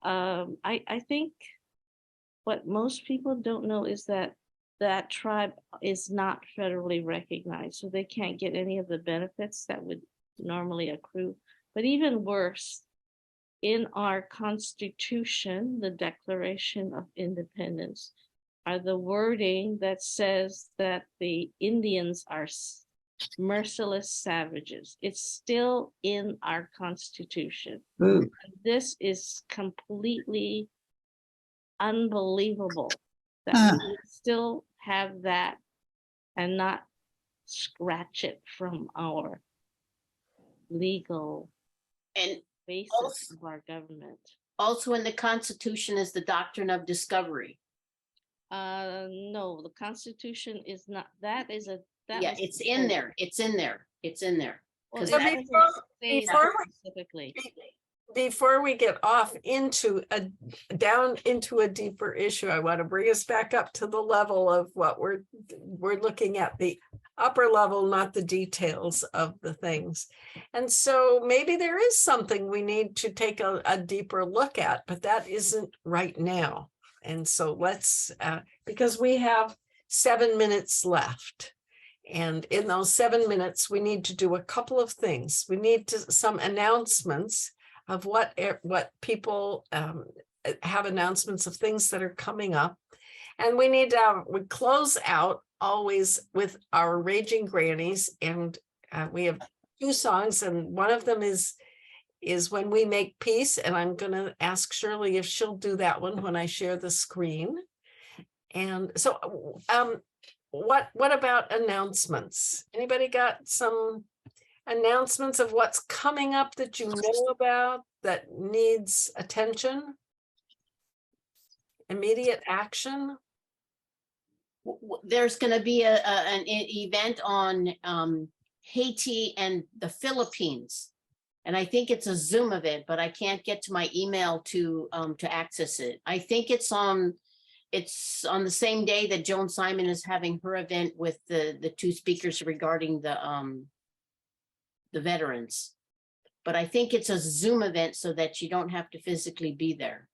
I think what most people don't know is that that tribe is not federally recognized, so they can't get any of the benefits that would normally accrue. But even worse, in our Constitution, the Declaration of Independence, are the wording that says that the Indians are merciless savages. It's still in our Constitution. Ooh. This is completely unbelievable that we would still have that and not scratch it from our legal And basis of our government. also in the Constitution is the doctrine of discovery. No, the Constitution is not, that is a, that Yeah, was it's in there. It's in there. It's in there. Well, 'Cause it that- doesn't say that before specifically. Before we get off down into a deeper issue, I want to bring us back up to the level of what we're looking at, the upper level, not the details of the things. And so maybe there is something we need to take a deeper look at, but that isn't right now. And so let's, because we have 7 minutes left. And in those 7 minutes, we need to do a couple of things. We need some announcements of what people have announcements of things that are coming up. And we need to we close out always with our Raging Grannies. And we have 2 songs, and one of them is When We Make Peace. And I'm going to ask Shirley if she'll do that one when I share the screen. And so what about announcements? Anybody got some announcements of what's coming up that you know about that needs attention? Immediate action? There's going to be an event on Haiti and the Philippines. And I think it's a Zoom event, but I can't get to my email to access it. I think it's on the same day that Joan Simon is having her event with the 2 speakers regarding the veterans. But I think it's a Zoom event so that you don't have to physically be there.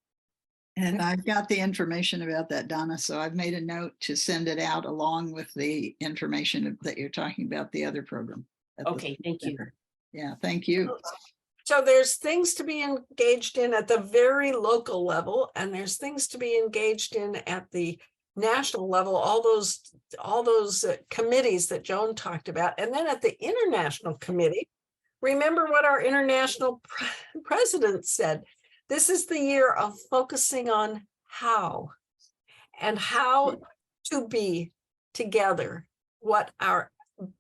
And I've got the information about that, Donna, so I've made a note to send it out along with the information that you're talking about, the other program. Okay, thank you. Yeah, thank you. So there's things to be engaged in at the very local level, and there's things to be engaged in at the national level, all those committees that Joan talked about. And then at the international committee, remember what our international president said. This is the year of focusing on how and how to be together,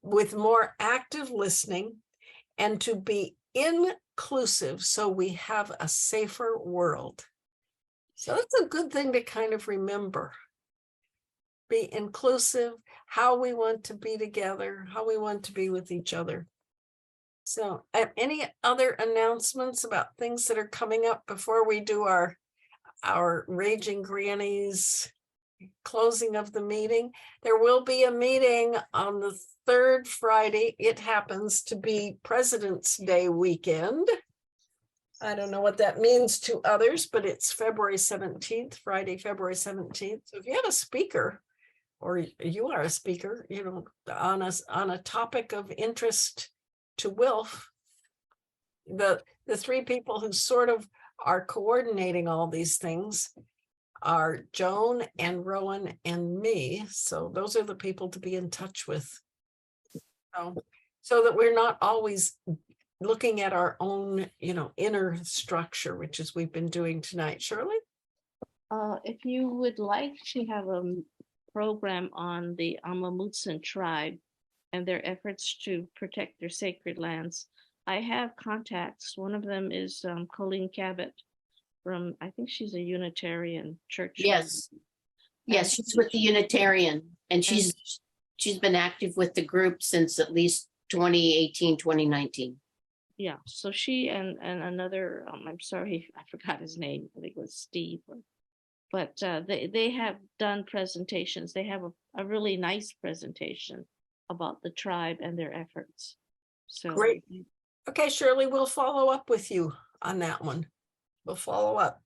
with more active listening, and to be inclusive so we have a safer world. So that's a good thing to kind of remember. Be inclusive, how we want to be together, how we want to be with each other. So any other announcements about things that are coming up before we do our Raging Grannies closing of the meeting? There will be a meeting on the third Friday. It happens to be President's Day weekend. I don't know what that means to others, but it's February 17th, Friday, February 17th. So if you have a speaker, or you are a speaker, you know, on a topic of interest to WILPF, the three people who sort of are coordinating all these things are Joan and Rowan and me. So those are the people to be in touch with. So that we're not always looking at our own, you know, inner structure, which is we've been doing tonight. Shirley? If you would like to have a program on the Amamutsan tribe and their efforts to protect their sacred lands, I have contacts. One of them is Colleen Cabot from, I think she's a Unitarian church. Yes. Yes, she's with the Unitarian, and she's been active with the group since at least 2018, 2019. Yeah, so she and another, I'm sorry, I forgot his name. I think it was Steve. But they have done presentations. They have a really nice presentation about the tribe and their efforts. So Great. Okay, Shirley, we'll follow up with you on that one. We'll follow up.